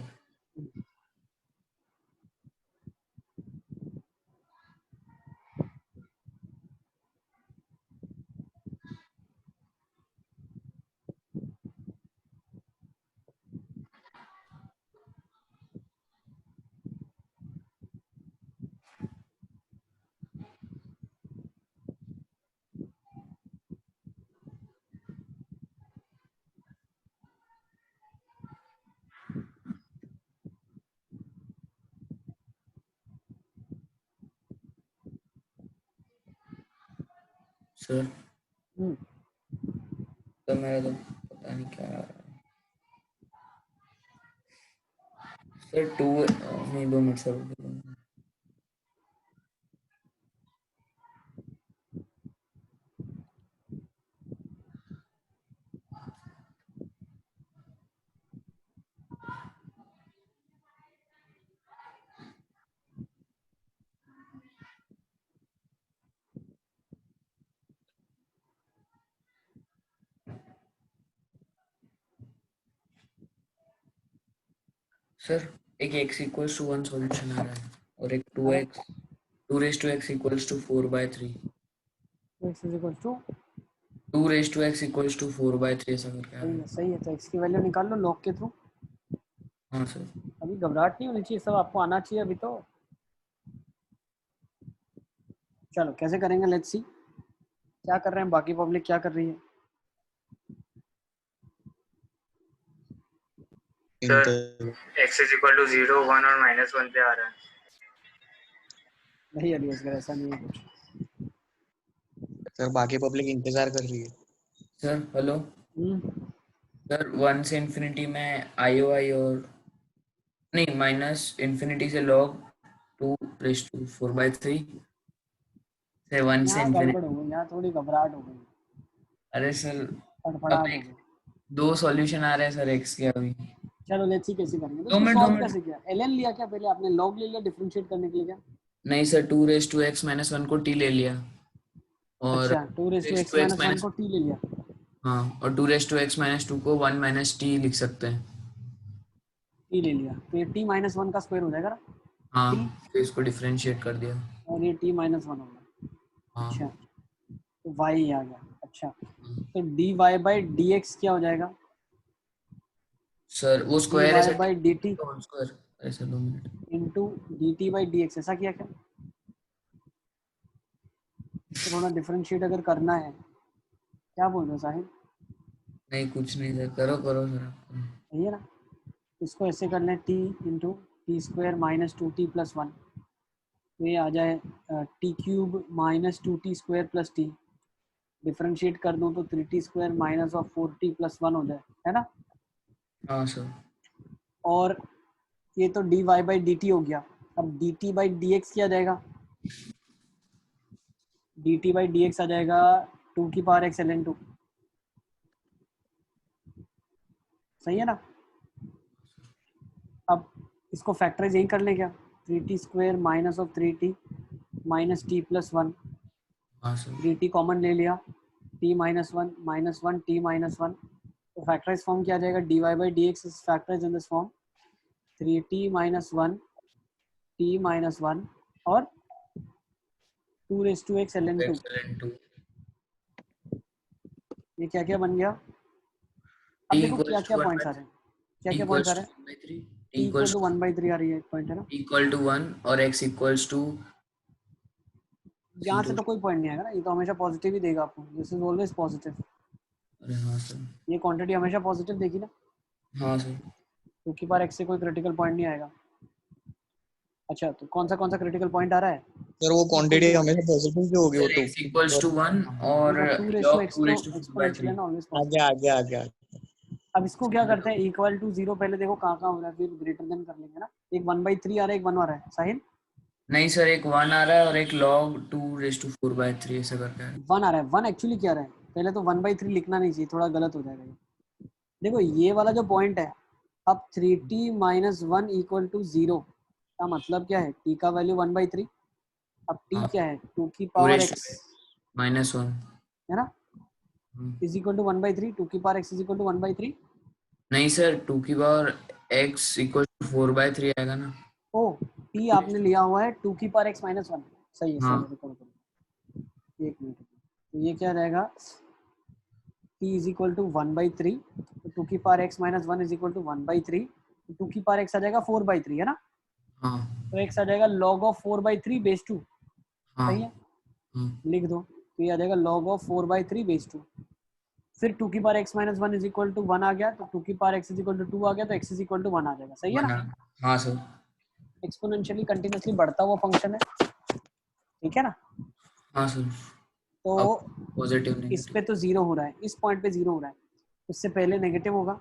सर तो मेरा तो पता नहीं क्या आ रहा है। सर 2 नहीं 2 मिनट सर। सर एक x इक्वल्स टू 1 सॉल्यूशन आ रहा है, और एक 2 raise to x equals to 4/3। x is equal to 2 raise to x equals to 4/3 ऐसा करके आ रहा है। सही है। तो x की वैल्यू निकाल लो लॉग के थ्रू। हाँ सर। अभी घबराहट नहीं होनी चाहिए, सब आपको आना चाहिए अभी तो। चलो कैसे करेंगे, लेट्स सी क्या कर रहे हैं बाकी पब्लिक, क्या कर रही है। Sir x is equal to 0, 1 और -1 पे आ रहा है। नहीं अभी ऐसा नहीं है कुछ। सर बाकी पब्लिक इंतजार कर रही है। सर हेलो सर 1 से इंफिनिटी में IOI और नहीं माइनस इंफिनिटी से log 2 रेज टू 4/3 से 1 से यहाँ इन्फिनिटी। गड़बड़ हो गई, यहाँ थोड़ी घबराहट हो गई, अरे सर फड़फड़ाहट हो गई। 2 सॉल्यूशन आ रहे हैं सर x के अभी। चलो लेट्स सी कैसे करेंगे। तो 2 इसको मिनट 2 सॉल्व मिनट। कैसे किया? ln लिया क्या पहले आपने? log ले लिया डिफरेंशिएट करने के लिए क्या? नहीं sir 2 raise to x minus 1 को t ले लिया और अच्छा 2 raise to raise x to x minus 1 minus, को t ले लिया। हाँ, और 2 रेज टू x माइनस 2 को 1 माइनस t लिख सकते हैं। t ले लिया तो ये t माइनस 1 का स्क्वायर हो जाएगा ना, हाँ, t, तो इसको डिफरेंशिएट कर दिया। और ये t माइनस 1 होगा। हाँ अच्छा तो y आ गया। अच्छा तो dy बाई dx क्या हो जाएगा? सर वो dy स्क्वायर है sir, by dt whole square. अरे sir 2 minute. Into dt by dx, ऐसा किया क्या? इसको थोड़ा डिफरेंशिएट अगर करना है, क्या बोल रहे हो साहिब? नहीं कुछ नहीं सर, करो करो सर आप। सही है ना? इसको ऐसे कर लें t into T square minus 2t plus 1, तो ये आ जाए T cube minus 2t square plus T. Differentiate कर दूं तो 3t square minus of 4t plus 1 हो जाए, है ना? हाँ सर। और ये तो dy बाई dt हो गया। अब dt बाई dx क्या जाएगा? dt बाई dx आ जाएगा 2 की पावर x ln 2। सही है ना? अब इसको फैक्टराइज यही कर लें क्या? 3t square minus of 3t minus t plus 1, हाँ सर। 3t कॉमन ले लिया, t माइनस 1 t माइनस 1, तो फैक्टराइज फॉर्म क्या आ जाएगा? dy by dx is factorise in this form 3t minus 1 t minus 1 और 2 raise to x ln 2। ln 2 ये क्या क्या बन गया? t अब देखो क्या equals क्या to 1 पॉइंट्स by आ रहे हैं, क्या 3 क्या पॉइंट्स आ equals रहे to हैं? 1 by 3 t इक्वल टू 1/3 आ रही है, एक पॉइंट है ना? equal to 1 और x equals to यहाँ से 0। तो कोई पॉइंट नहीं आएगा ना, ये तो हमेशा पॉजिटिव ही देगा आपको, दिस इज ऑलवेज पॉजिटिव। अरे हाँ सर। ये क्वांटिटी हमेशा पॉजिटिव देगी ना, हाँ सर। 2 की पावर x से कोई क्रिटिकल पॉइंट नहीं आएगा। अच्छा तो कौन सा क्रिटिकल पॉइंट आ रहा है? सर वो क्वांटिटी हमेशा पॉजिटिव क्यों होगी? वो सर तो x equals to 1 और देखो 2 रेज टू log x 2 तो raised to 4 by एक्सपोनेंशियल 3। है ना, ऑलवेज आगे पॉजिटिव। आगे आगे आगे। अब इसको क्या करते हैं? इक्वल टू 0 पहले देखो कहाँ हो रहा है, फिर ग्रेटर देन कर लेंगे ना। एक 1/3 आ रहा है, एक 1 आ रहा है साहिल। नहीं सर, एक 1 आ रहा है और एक log 2 raised to 4 by 3 ऐसा करके है। 1 आ रहा है। 1 एक्चुअली क्या रहा है? पहले तो 1/3 लिखना नहीं चाहिए, थोड़ा गलत हो जाएगा ये। देखो ये वाला जो पॉइंट है, अब 3t माइनस 1 इक्वल टू 0 का मतलब क्या है? t का वैल्यू 1/3। अब t हाँ, क्या है? 2 की 2 पावर raised x, to -1 है ना, इज इक्वल टू 1/3। 2 की power x is equal to 1/3। नहीं सर, 2 की power x equals to 4 by 3 आएगा ना। ओ t आपने लिया हुआ है 2 की पावर x माइनस 1। सही है, हाँ। सही है, रुको एक मिनट। तो ये क्या रहेगा? t इज इक्वल टू 1/3, तो 2 की power x minus 1 is equal to 1/3, तो 2 की पावर x आ जाएगा 4/3, है ना? हाँ। तो x आ जाएगा log ऑफ 4/3 बेस 2। हाँ। सही है, हाँ। लिख दो। तो ये आ जाएगा log ऑफ 4/3 बेस 2। फिर 2 की power x minus 1 is equal to 1 आ गया, तो 2 की power x is equal to 2 आ गया, तो x इज इक्वल टू 1 आ जाएगा। सही है ना? हाँ सर। एक्सपोनेंशियली कंटिन्यूअसली बढ़ता हुआ फंक्शन है, ठीक है ना? हाँ सर। तो पॉजिटिव इस नेगेटिव। पे तो 0 हो रहा है, इस पॉइंट पे 0 हो रहा है, उससे पहले नेगेटिव होगा।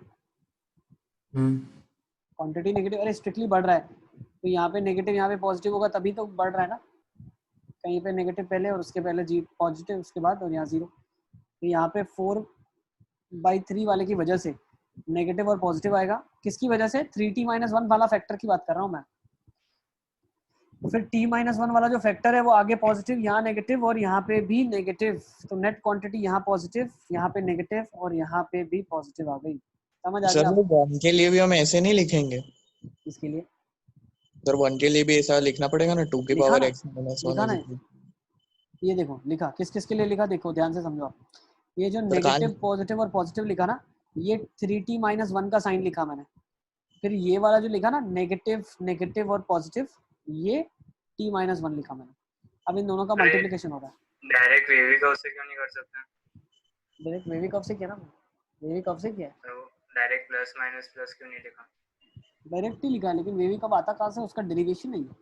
क्वांटिटी नेगेटिव, अरे स्ट्रिक्टली बढ़ रहा है, तो यहाँ पे नेगेटिव, यहाँ पे पॉजिटिव होगा, तभी तो बढ़ रहा है ना। कहीं पे नेगेटिव पहले और उसके पहले जी पॉजिटिव, उसके बाद और यहाँ 0। तो यहाँ पे 4/3 वाले की वजह से नेगेटिव और पॉजिटिव आएगा। किसकी वजह से? 3t माइनस 1 वाला फैक्टर की बात कर रहा हूँ मैं। फिर t माइनस 1 वाला जो फैक्टर है वो आगे पॉजिटिव, यहाँ नेगेटिव और यहाँ पे भी नेगेटिव, तो नेट क्वांटिटी यहाँ पॉजिटिव, यहाँ पे नेगेटिव और यहाँ पे भी पॉजिटिव आ गई। समझ आ सर गया वो आपको? 1 के लिए भी हम ऐसे नहीं लिखेंगे? इसके लिए सर 1 के लिए भी ऐसा लिखना पड़ेगा ना, 2 की लिखा पावर ना, x माइनस 1 लिखा ना, इज इक्वल। ये देखो लिखा, किस किस के लिए लिखा, देखो ध्यान से समझो आप। ये जो सर कहाँ? नेगेटिव पॉजिटिव और पॉजिटिव लिखा ना, ये 3t माइनस 1 का साइन लिखा मैंने। फिर ये वाला जो लिखा ना, नेगेटिव नेगेटिव और पॉजिटिव, ये t माइनस 1 लिखा मैंने। अब इन दोनों का मल्टीप्लिकेशन हो रहा है। डायरेक्ट वेवी कर्व से क्यों नहीं कर सकते? डायरेक्ट वेवी कर्व से किया ना, वेवी कर्व से किया है, तो डायरेक्ट प्लस माइनस प्लस क्यों नहीं लिखा? डायरेक्ट ही लिखा है, लेकिन वेवी कर्व आता कहाँ से? उसका डेरिवेशन नहीं है,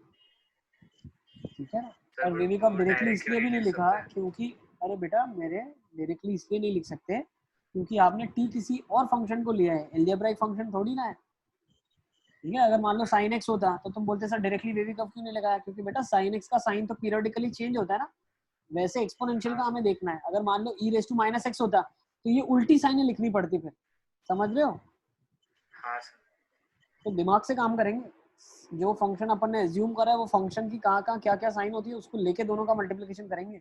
ठीक है ना? सर और वो वेवी कर्व डायरेक्टली डायरेक्ट क्यों इसलिए भी नहीं लिख लिखा सकते? क्योंकि, अरे बेटा मेरे, डायरेक्टली इसलिए नहीं लिख सकते क्योंकि आपने t किसी और फंक्शन को लिया है, एल्जेब्राइक फंक्शन थोड़ी ना है, ठीक है? अगर मान लो sin x होता तो तुम बोलते सर डायरेक्टली वेवी कर्व क्यों नहीं लगाया? क्योंकि बेटा sin x का साइन तो पीरियोडिकली चेंज होता है ना, वैसे एक्सपोनेंशियल का हमें देखना है। अगर मान लो e raise to minus x होता तो ये उल्टी साइनें लिखनी पड़ती, फिर समझ रहे हो? हाँ सर। तो दिमाग से काम करेंगे, जो फंक्शन अपन ने एज्यूम करा है वो फंक्शन की कहाँ कहाँ क्या क्या साइन होती है उसको लेके दोनों का मल्टीप्लिकेशन करेंगे।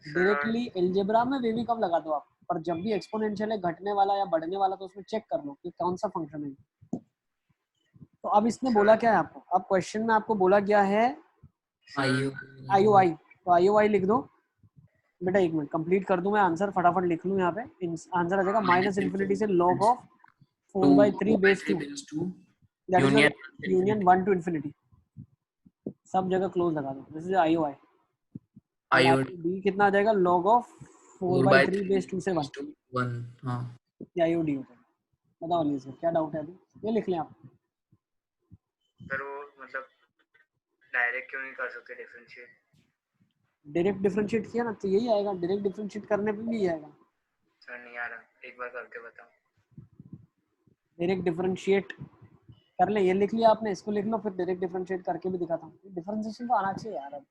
डायरेक्टली अलजेब्रा में वे भी कब लगा दो आप, पर जब भी एक्सपोनेंशियल है घटने वाला या बढ़ने वाला तो उसमें चेक कर लो कि कौन सा फंक्शन है। तो अब इसने बोला क्या है आपको, अब क्वेश्चन में आपको बोला गया है IOI, तो IOI लिख दो बेटा। एक मिनट कंप्लीट कर दूं मैं, आंसर फटाफट लिख लूं यहाँ पे। आंसर आ जाएगा माइनस इन्फिनिटी से log of 4/3 base 2 that is union 1 to infinity. सब जगह क्लोज लगा दो, दिस इज IOI। IOD कितना आ जाएगा, log ऑफ 4/3 बेस 2 से 1 हाँ IOD हो जाएगा। बताओ अली सर क्या डाउट है अभी, ये लिख लें आप। सर वो मतलब डायरेक्ट क्यों नहीं कर सकते डिफरेंशिएट? डायरेक्ट डिफरेंशिएट किया ना तो यही आएगा, डायरेक्ट डिफरेंशिएट करने पे भी यही आएगा। सर नहीं आ रहा, एक बार करके बताओ। डायरेक्ट डिफरेंशिएट कर ले, ये लिख लिया आपने, इसको लिख लो फिर डायरेक्ट डिफरेंशिएट करके भी दिखाता हूँ। डिफरेंशिएशन तो आना चाहिए यार, अब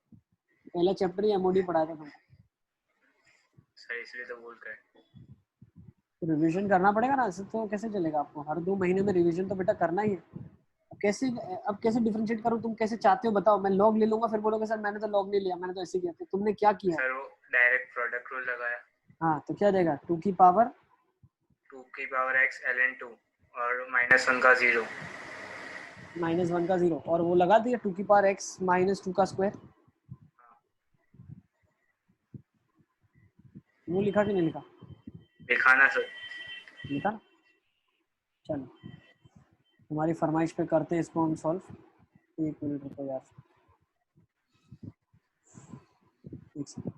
पहला चैप्टर ही एमओडी पढ़ाया था तुमको, सर इसलिए तो बोल कर तो रिवीजन करना पड़ेगा ना, ऐसे तो कैसे चलेगा आपको, हर 2 महीने में रिवीजन तो बेटा करना ही है। अब कैसे डिफरेंशिएट करूँ, तुम कैसे चाहते हो बताओ? मैं लॉग ले लूंगा फिर बोलोगे सर मैंने तो लॉग नहीं लिया, मैंने तो ऐसे किया। तो तुमने क्या किया? सर वो डायरेक्ट प्रोडक्ट रूल लगाया। हाँ तो क्या देगा, 2 की पावर 2 की पावर x ln 2 और -1 का 0। -1 का 0 और वो लगा दिया 2 की पावर x -2 का स्क्वायर। वो लिखा कि नहीं लिखा? दिखाना सर। लिखा ना। चलो तुम्हारी फरमाइश पे करते हैं इसको हम सॉल्व। 1 मिनट रुको यार, एक सेकंड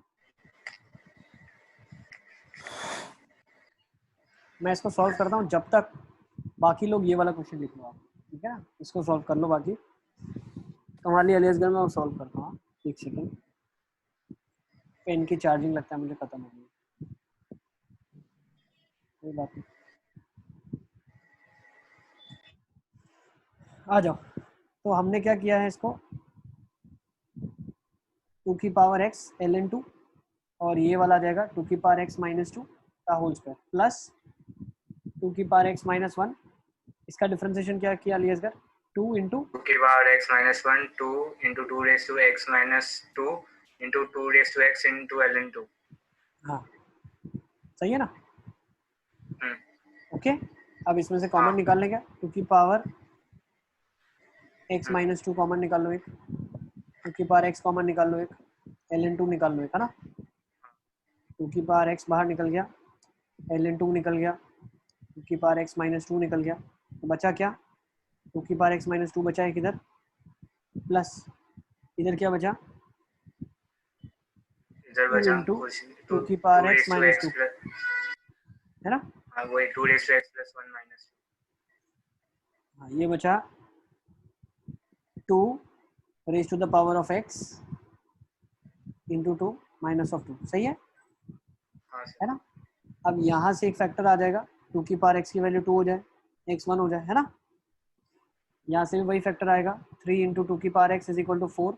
मैं इसको सॉल्व करता हूँ, जब तक बाकी लोग ये वाला क्वेश्चन लिख लो आप, ठीक है ना? इसको सॉल्व कर लो, बाकी तुम्हारे लिए अलियासगढ़ में वो सॉल्व करता हूँ। एक सेकंड, पेन की चार्जिंग लगता है मुझे खत्म हो गई, कोई बात नहीं। आ जाओ, तो हमने क्या किया है इसको 2 की पावर x ln 2 और ये वाला आ जाएगा 2 की पावर x -2 का होल स्क्वायर प्लस 2 की पावर x -1। इसका डिफरेंशिएशन क्या किया अलियासगढ़, 2 इंटू 2 की power x -1 2 into 2 raise to x -2 into 2 raise to x into ln 2। हाँ सही है ना? ओके अब इसमें से कॉमन निकालने का, 2 की पावर x -2 कॉमन निकाल लो एक, 2 की पावर x कॉमन निकाल लो एक, ln 2 निकाल लो एक, है ना? 2 की पावर x बाहर निकल गया, ln 2 निकल गया, 2 की पावर x -2 निकल गया, तो बचा क्या, 2 की पावर x -2 बचा है किधर, प्लस इधर क्या बचा, इधर 2 बचा इंटू कुछ 2 की पावर x -2 है ना? हाँ वो 2 रेज टू x + 1 -2। हाँ ये बचा 2 raise to the power of x into 2 -2, सही है? हाँ है ना? अब यहाँ से एक फैक्टर आ जाएगा, 2 की पावर x की वैल्यू 2 हो जाए, x 1 हो जाए, है ना? यहाँ से भी वही फैक्टर आएगा, 3 इंटू 2 की power x is equal to 4,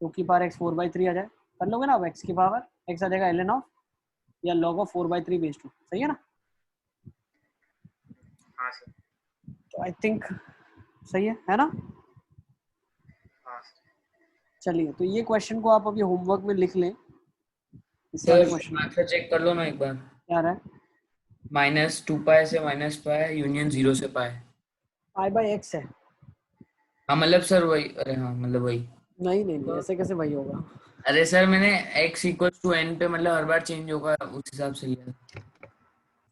2 की पावर x 4/3 आ जाए, कर लोगे ना? अब x की पावर x आ जाएगा ln ऑफ या log ऑफ 4/3 बेस 2, सही है ना? हाँ सर। तो आई थिंक सही है ना? हाँ चलिए तो ये क्वेश्चन को आप अभी होमवर्क में लिख लें, इस सर वाले क्वेश्चन आंसर चेक कर लो ना एक बार। क्या रहा है, -2π से -π यूनियन 0 से π। π/x है। हाँ मतलब सर वही, अरे हाँ मतलब वही। नहीं ऐसे कैसे वही होगा? अरे सर मैंने x = n पे मतलब हर बार चेंज होगा उस हिसाब से लिया।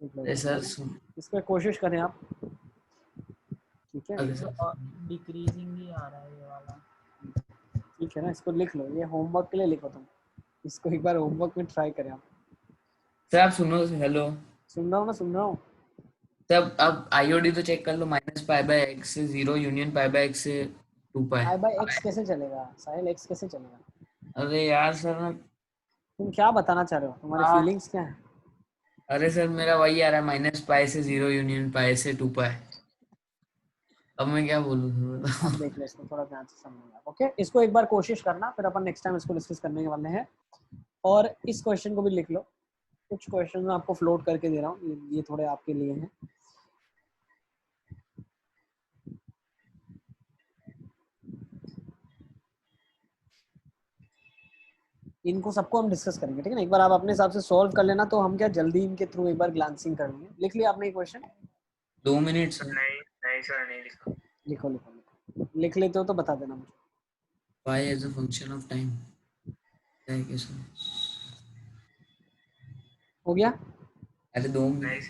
अरे सर इस पर कोशिश करें आप, ठीक है? अरे सर डिक्रीजिंग ही आ रहा है ये वाला। ठीक है ना, इसको लिख लो, ये होमवर्क के लिए लिखो तुम, इसको एक बार होमवर्क में ट्राई करें आप। सर आप सुनो, हेलो सुन रहा हूँ। तब अब आईओडी तो चेक कर लो, -π/x से 0 यूनियन π/x से 2π। π/x कैसे चलेगा साहिल, x कैसे चलेगा? अरे यार सर मैं, तुम क्या बताना चाह रहे हो, तुम्हारी फीलिंग्स क्या है? अरे सर मेरा वही आ रहा है -π से 0 यूनियन π से 2π। अब मैं क्या बोलूँ अब देख लो, इसको थोड़ा ध्यान से समझना। ओके इसको एक बार कोशिश करना, फिर अपन नेक्स्ट टाइम इसको डिस्कस करने वाले हैं। और इस क्वेश्चन को भी लिख लो। कुछ क्वेश्चन मैं आपको फ्लोट करके दे रहा हूँ, ये थोड़े आपके लिए हैं। इनको सबको हम डिस्कस करेंगे, ठीक है ना। एक बार आप अपने हिसाब से सॉल्व कर लेना, तो हम क्या जल्दी इनके थ्रू एक बार ग्लांसिंग कर लेंगे। लिख लिया आपने क्वेश्चन? 2 minute sir. नहीं सर, नहीं लिखा। लिखो लिखो लिखो, लिख लेते हो तो बता देना मुझे। y as a function of time है क्या सर? हो गया? अरे 2 नहीं मिनट।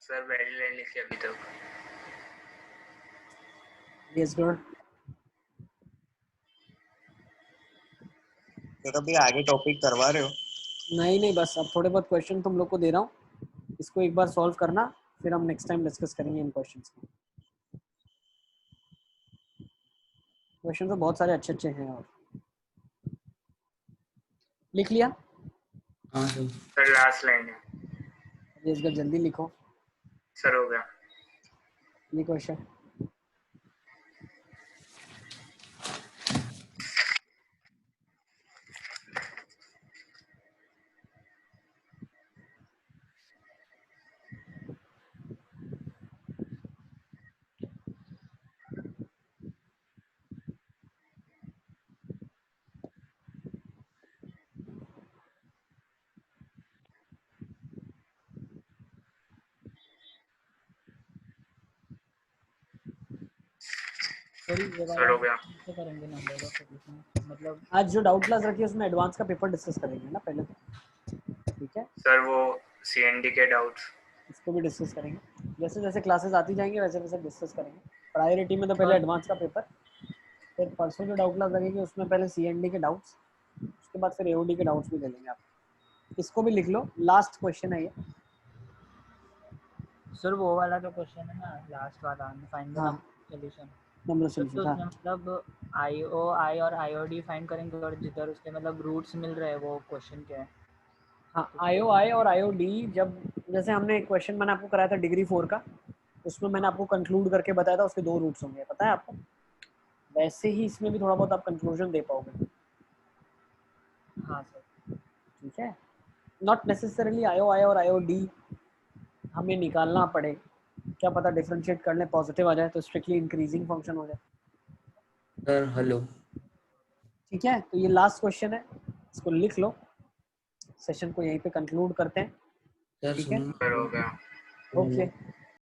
सर पहली लाइन लिखी अभी तक। Yes good. तो कभी आगे टॉपिक करवा रहे हो? नहीं, बस अब थोड़े बहुत क्वेश्चन तुम लोग को दे रहा हूँ, इसको एक बार सॉल्व करना, फिर हम नेक्स्ट टाइम डिस्कस करेंगे इन क्वेश्चंस को। क्वेश्चन तो बहुत सारे अच्छे अच्छे हैं। और लिख लिया? हाँ सर। सर लास्ट लाइन है। यस गुड, जल्दी लिखो। सर हो गया। ये क्वेश्चन सर हो गया। कैसे करेंगे नंबर ऑफ सॉल्यूशन? मतलब आज जो डाउट क्लास रखी है उसमें एडवांस का पेपर डिस्कस करेंगे ना पहले तो, ठीक है। सर वो CND के डाउट्स। इसको भी डिस्कस करेंगे, जैसे जैसे क्लासेस आती जाएंगी वैसे वैसे डिस्कस करेंगे। प्रायोरिटी में तो पहले एडवांस का पेपर, फिर परसों जो डाउट क्लास लगेगी उसमें पहले CND के डाउट्स, उसके बाद फिर AOD के डाउट्स भी ले लेंगे आप। इसको भी लिख लो, लास्ट क्वेश्चन है ये। सर वो वाला जो क्वेश्चन है ना लास्ट वाला, फाइंड द हाँ, सॉल्यूशन, नंबर तो सॉल्यूशन। उसमें हाँ मतलब IOI और IOD फाइंड करेंगे, और जिधर उसके मतलब रूट्स मिल रहे हैं वो क्वेश्चन क्या है? हाँ, IOI और IOD, जब जैसे हमने एक क्वेश्चन मैंने आपको कराया था डिग्री 4 का, उसमें मैंने आपको कंक्लूड करके बताया था उसके 2 रूट्स होंगे, पता है आपको। वैसे ही इसमें भी थोड़ा बहुत आप कंक्लूजन दे पाओगे, हाँ सर। ठीक है। नॉट नेसेसरीली IOI और IOD हमें निकालना पड़े, क्या पता डिफरेंशिएट करने पॉजिटिव आ जाए तो स्ट्रिक्टली इंक्रीजिंग फंक्शन हो जाए। Sir hello. ठीक है, तो ये लास्ट क्वेश्चन है, इसको लिख लो। सेशन को यहीं पे कंक्लूड करते हैं, सर ठीक है। सुनो। सर हो गया। ओके।